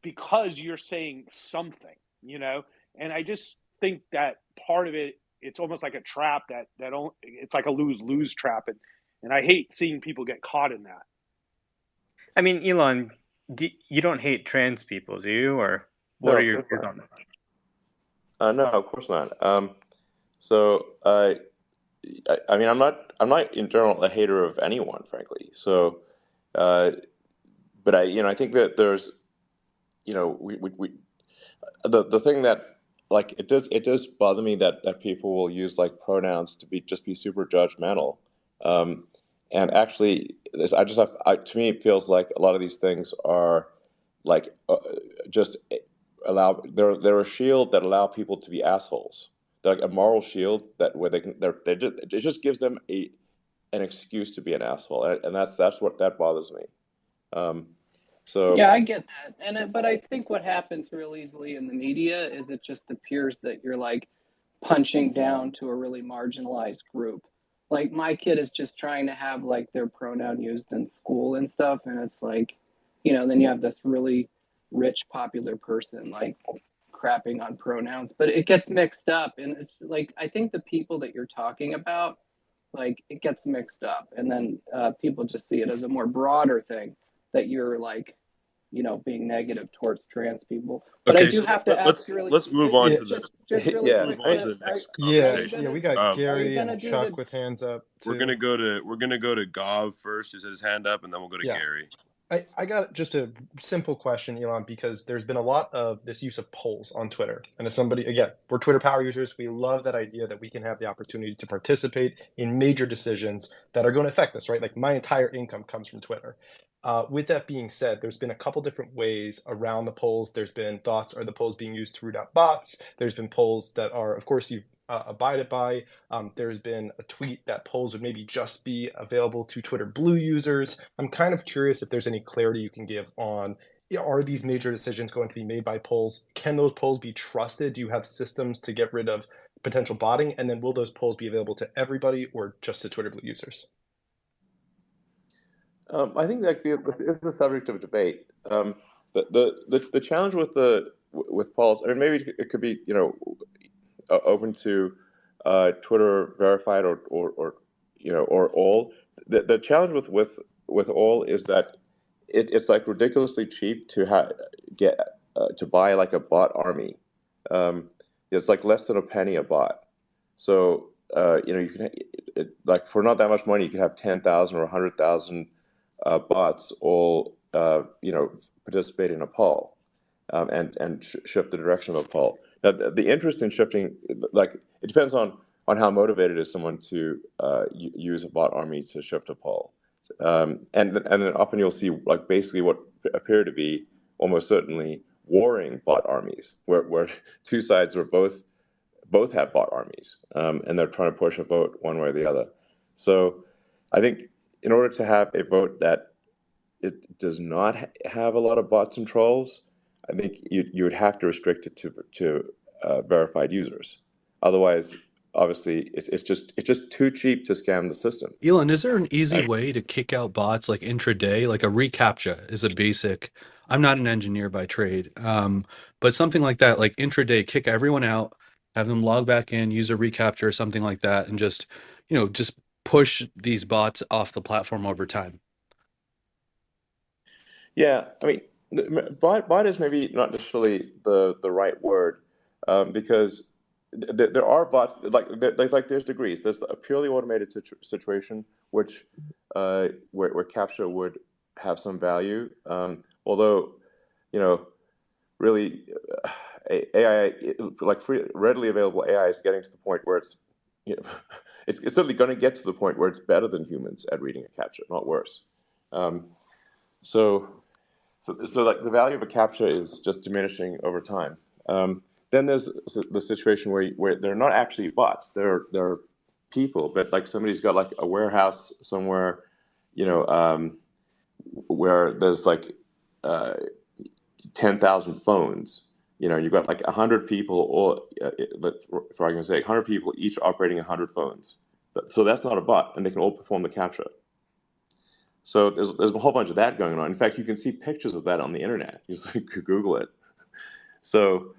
because you're saying something, and I just think that part of it, it's almost like a trap that it's like a lose-lose trap. And I hate seeing people get caught in that. I mean, Elon, you don't hate trans people, do you? Or what are your views on that? No, of course not. I mean, I'm not in general a hater of anyone, frankly. So, but I think that there's, we the thing that, like, it does bother me that people will use like pronouns to be super judgmental, um, and actually this I just have to me it feels like a lot of these things are like just allow they're a shield that allow people to be assholes. They're like a moral shield that where they just it just gives them an excuse to be an asshole, and that's what that bothers me. Um, Yeah, so I get that. But I think what happens real easily in the media is it just appears that you're like punching down to a really marginalized group. Like my kid is just trying to have like their pronoun used in school and stuff, and it's like, then you have this really rich popular person like crapping on pronouns, but it gets mixed up, and it's like I think the people that you're talking about, like it gets mixed up, and then people just see it as a more broader thing that you're like being negative towards trans people. But I Okay, do so have to ask you really, let's move on Yeah, to the just really yeah, move quick, on to Tiff. the next Are yeah, you conversation. yeah. gonna We got are you Gary gonna and do Chuck the? with hands up We're too. gonna go to Gav first, who's his hand up, and then we'll go to Yeah. Gary. I got just a simple question, Elon, because there's been a lot of this use of polls on Twitter. And as somebody, again, we're Twitter power users. We love that idea that we can have the opportunity to participate in major decisions that are going to affect us, right? Like my entire income comes from Twitter. With that being said, there's been a couple different ways around the polls. There's been thoughts, are the polls being used to root out bots? There's been polls that are, of course, you've abided by. There's been a tweet that polls would maybe just be available to Twitter Blue users. I'm kind of curious if there's any clarity you can give on, are these major decisions going to be made by polls? Can those polls be trusted? Do you have systems to get rid of potential botting? And then will those polls be available to everybody or just to Twitter Blue users? I think that is the subject of debate. The challenge with polls, I mean, maybe it could be open to Twitter verified or all. The challenge with all is that it's like ridiculously cheap to get to buy like a bot army. Um, it's like less than a penny a bot. So you can like for not that much money, you can have 10,000 or 100,000 bots all participate in a poll, and shift the direction of a poll. Now, the interest in shifting, like, it depends on how motivated is someone to use a bot army to shift a poll, and then often you'll see like basically what appear to be almost certainly warring bot armies, where two sides are both have bot armies, and they're trying to push a vote one way or the other. So, I think in order to have a vote that it does not have a lot of bots and trolls, I think you would have to restrict it to verified users. Otherwise, obviously, it's just too cheap to scam the system. Elon, is there an easy Uh, way to kick out bots like intraday? Like a reCAPTCHA is a basic. I'm not an engineer by trade, but something like that, like intraday, kick everyone out, have them log back in, use a reCAPTCHA or something like that, and just push these bots off the platform over time. yeah, I mean, bot is maybe not necessarily the right word, because there are bots like there's degrees. There's a purely automated situation which where captcha would have some value, although you know really AI, like free readily available AI, is getting to the point where it's you know it's certainly going to get to the point where it's better than humans at reading a captcha, not worse. Um, so like the value of a captcha is just diminishing over time. Then there's the situation where they're not actually bots; they're people, but like somebody's got like a warehouse somewhere, where there's like uh, 10,000 phones. You've got like 100 people, or for argument's sake, 100 people each operating 100 phones. So that's not a bot, and they can all perform the captcha. So there's a whole bunch of that going on. In fact, you can see pictures of that on the internet. You just could Google it. So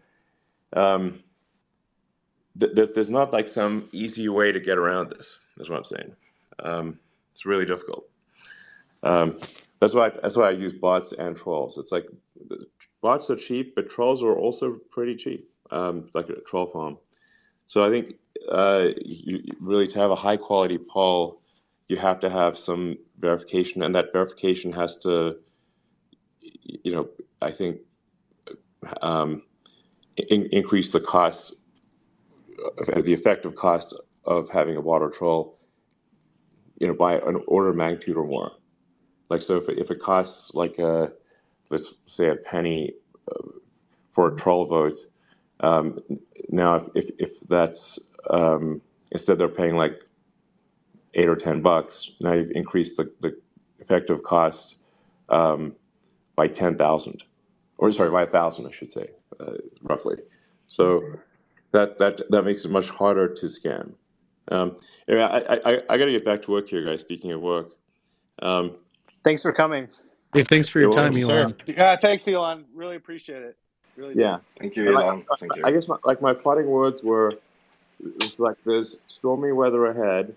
um, there's not like some easy way to get around this. That's what I'm saying. It's really difficult. Um, that's why I use bots and trolls. It's like bots are cheap, but trolls are also pretty cheap, like a troll farm. So I think really to have a high quality poll, you have to have some verification, and that verification has to, I think, increase the cost, the effective cost of having a water troll, by an order of magnitude or more. Like, so if it costs like let's say a penny for a troll vote, now if that's instead they're paying like $8 or $10, now you've increased the effective cost by 10,000, or sorry, by 1,000, I should say, roughly. So that makes it much harder to scam. Anyway, I got to get back to work here, guys. Speaking of work, Thanks for coming. Hey, thanks for your well, time, Thank you, sir. Elon. Yeah, thanks, Elon. Really appreciate it. Really do. yeah. Thank you, And Elon. Thank you. I guess my parting words were like, there's stormy weather ahead,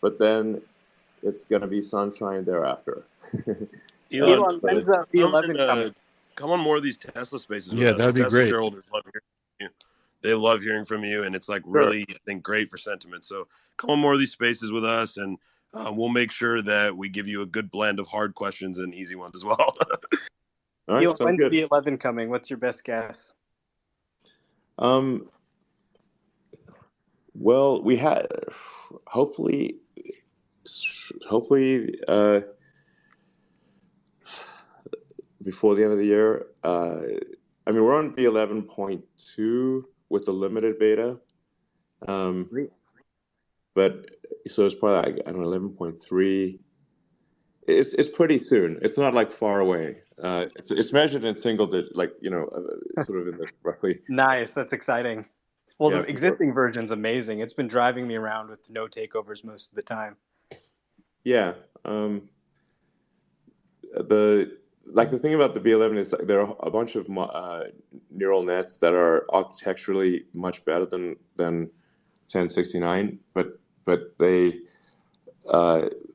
but then it's going to be sunshine thereafter. Elon, Elon, when's the come V11 coming? and come on more of these Tesla spaces with Yeah, us. that'd be Tesla great. shareholders love hearing from you. They love hearing from you, and it's like Sure. really, I think, great for sentiment. So come on more of these spaces with us, and we'll make sure that we give you a good blend of hard questions and easy ones as well. All right, Elon, sounds when's good. V11 coming? What's your best guess? Well, we had hopefully before the end of the year. I mean, we're on V11.2 with the limited beta. But so it's probably like, I don't know, 11.3. It's pretty soon. It's not like far away. It's measured in single digit, like, sort of in the roughly. Nice, that's exciting. Well, Yeah, the for sure. existing version's amazing. It's been driving me around with no takeovers most of the time. Yeah. The thing about the V11 is like, there are a bunch of neural nets that are architecturally much better than 1069, but they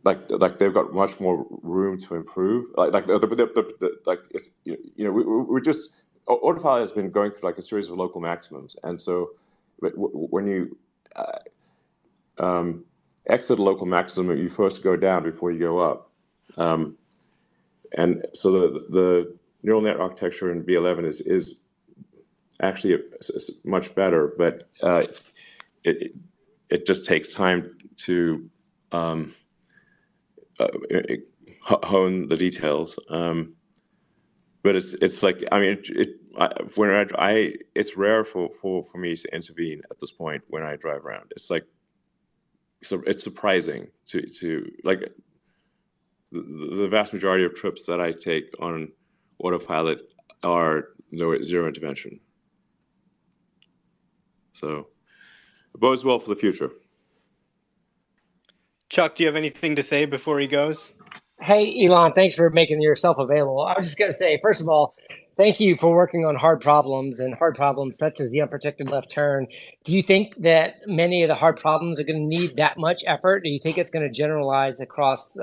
like they've got much more room to improve. Like it's, we're just, autopilot has been going through like a series of local maximums, and so when you exit a local maximum, you first go down before you go up. And so the neural net architecture in V11 is actually much better, but it just takes time to hone the details. But it's like, I mean, it's rare for me to intervene at this point when I drive around. It's like, so it's surprising to like. The vast majority of trips that I take on autopilot are zero intervention. So it bodes well for the future. Chuck, do you have anything to say before he goes? Hey, Elon, thanks for making yourself available. I was just going to say, first of all, thank you for working on hard problems and hard problems such as the unprotected left turn. Do you think that many of the hard problems are going to need that much effort? Do you think it's going to generalize across,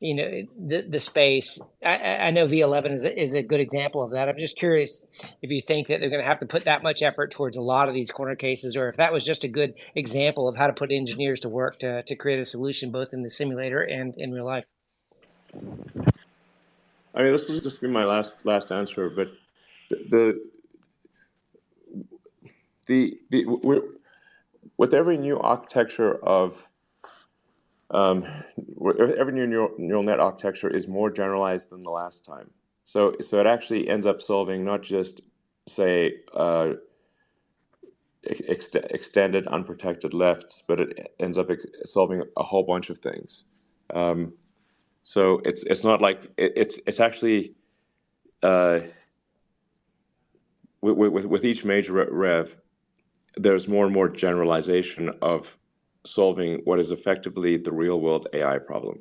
the space? I know V11 is a good example of that. I'm just curious if you think that they're going to have to put that much effort towards a lot of these corner cases, or if that was just a good example of how to put engineers to work to create a solution both in the simulator and in real life. I mean, this will just be my last answer, but we're, with every new architecture of every new neural net architecture is more generalized than the last time. So it actually ends up solving not just, say, extended unprotected lefts, but it ends up solving a whole bunch of things. So it's not like it's actually with each major rev, there's more and more generalization of solving what is effectively the real world AI problem,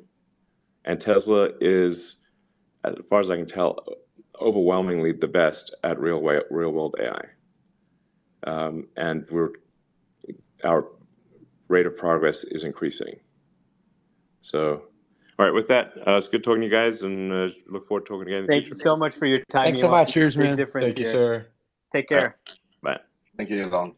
and Tesla is, as far as I can tell, overwhelmingly the best at real world AI, and our rate of progress is increasing. So. All right, with that, it's good talking to you guys, and look forward to talking again in the future. Thank you so much for your time. Thanks so much. Cheers, man. Big difference Thank you, here. sir. Take care. Bye. Thank you, Elon.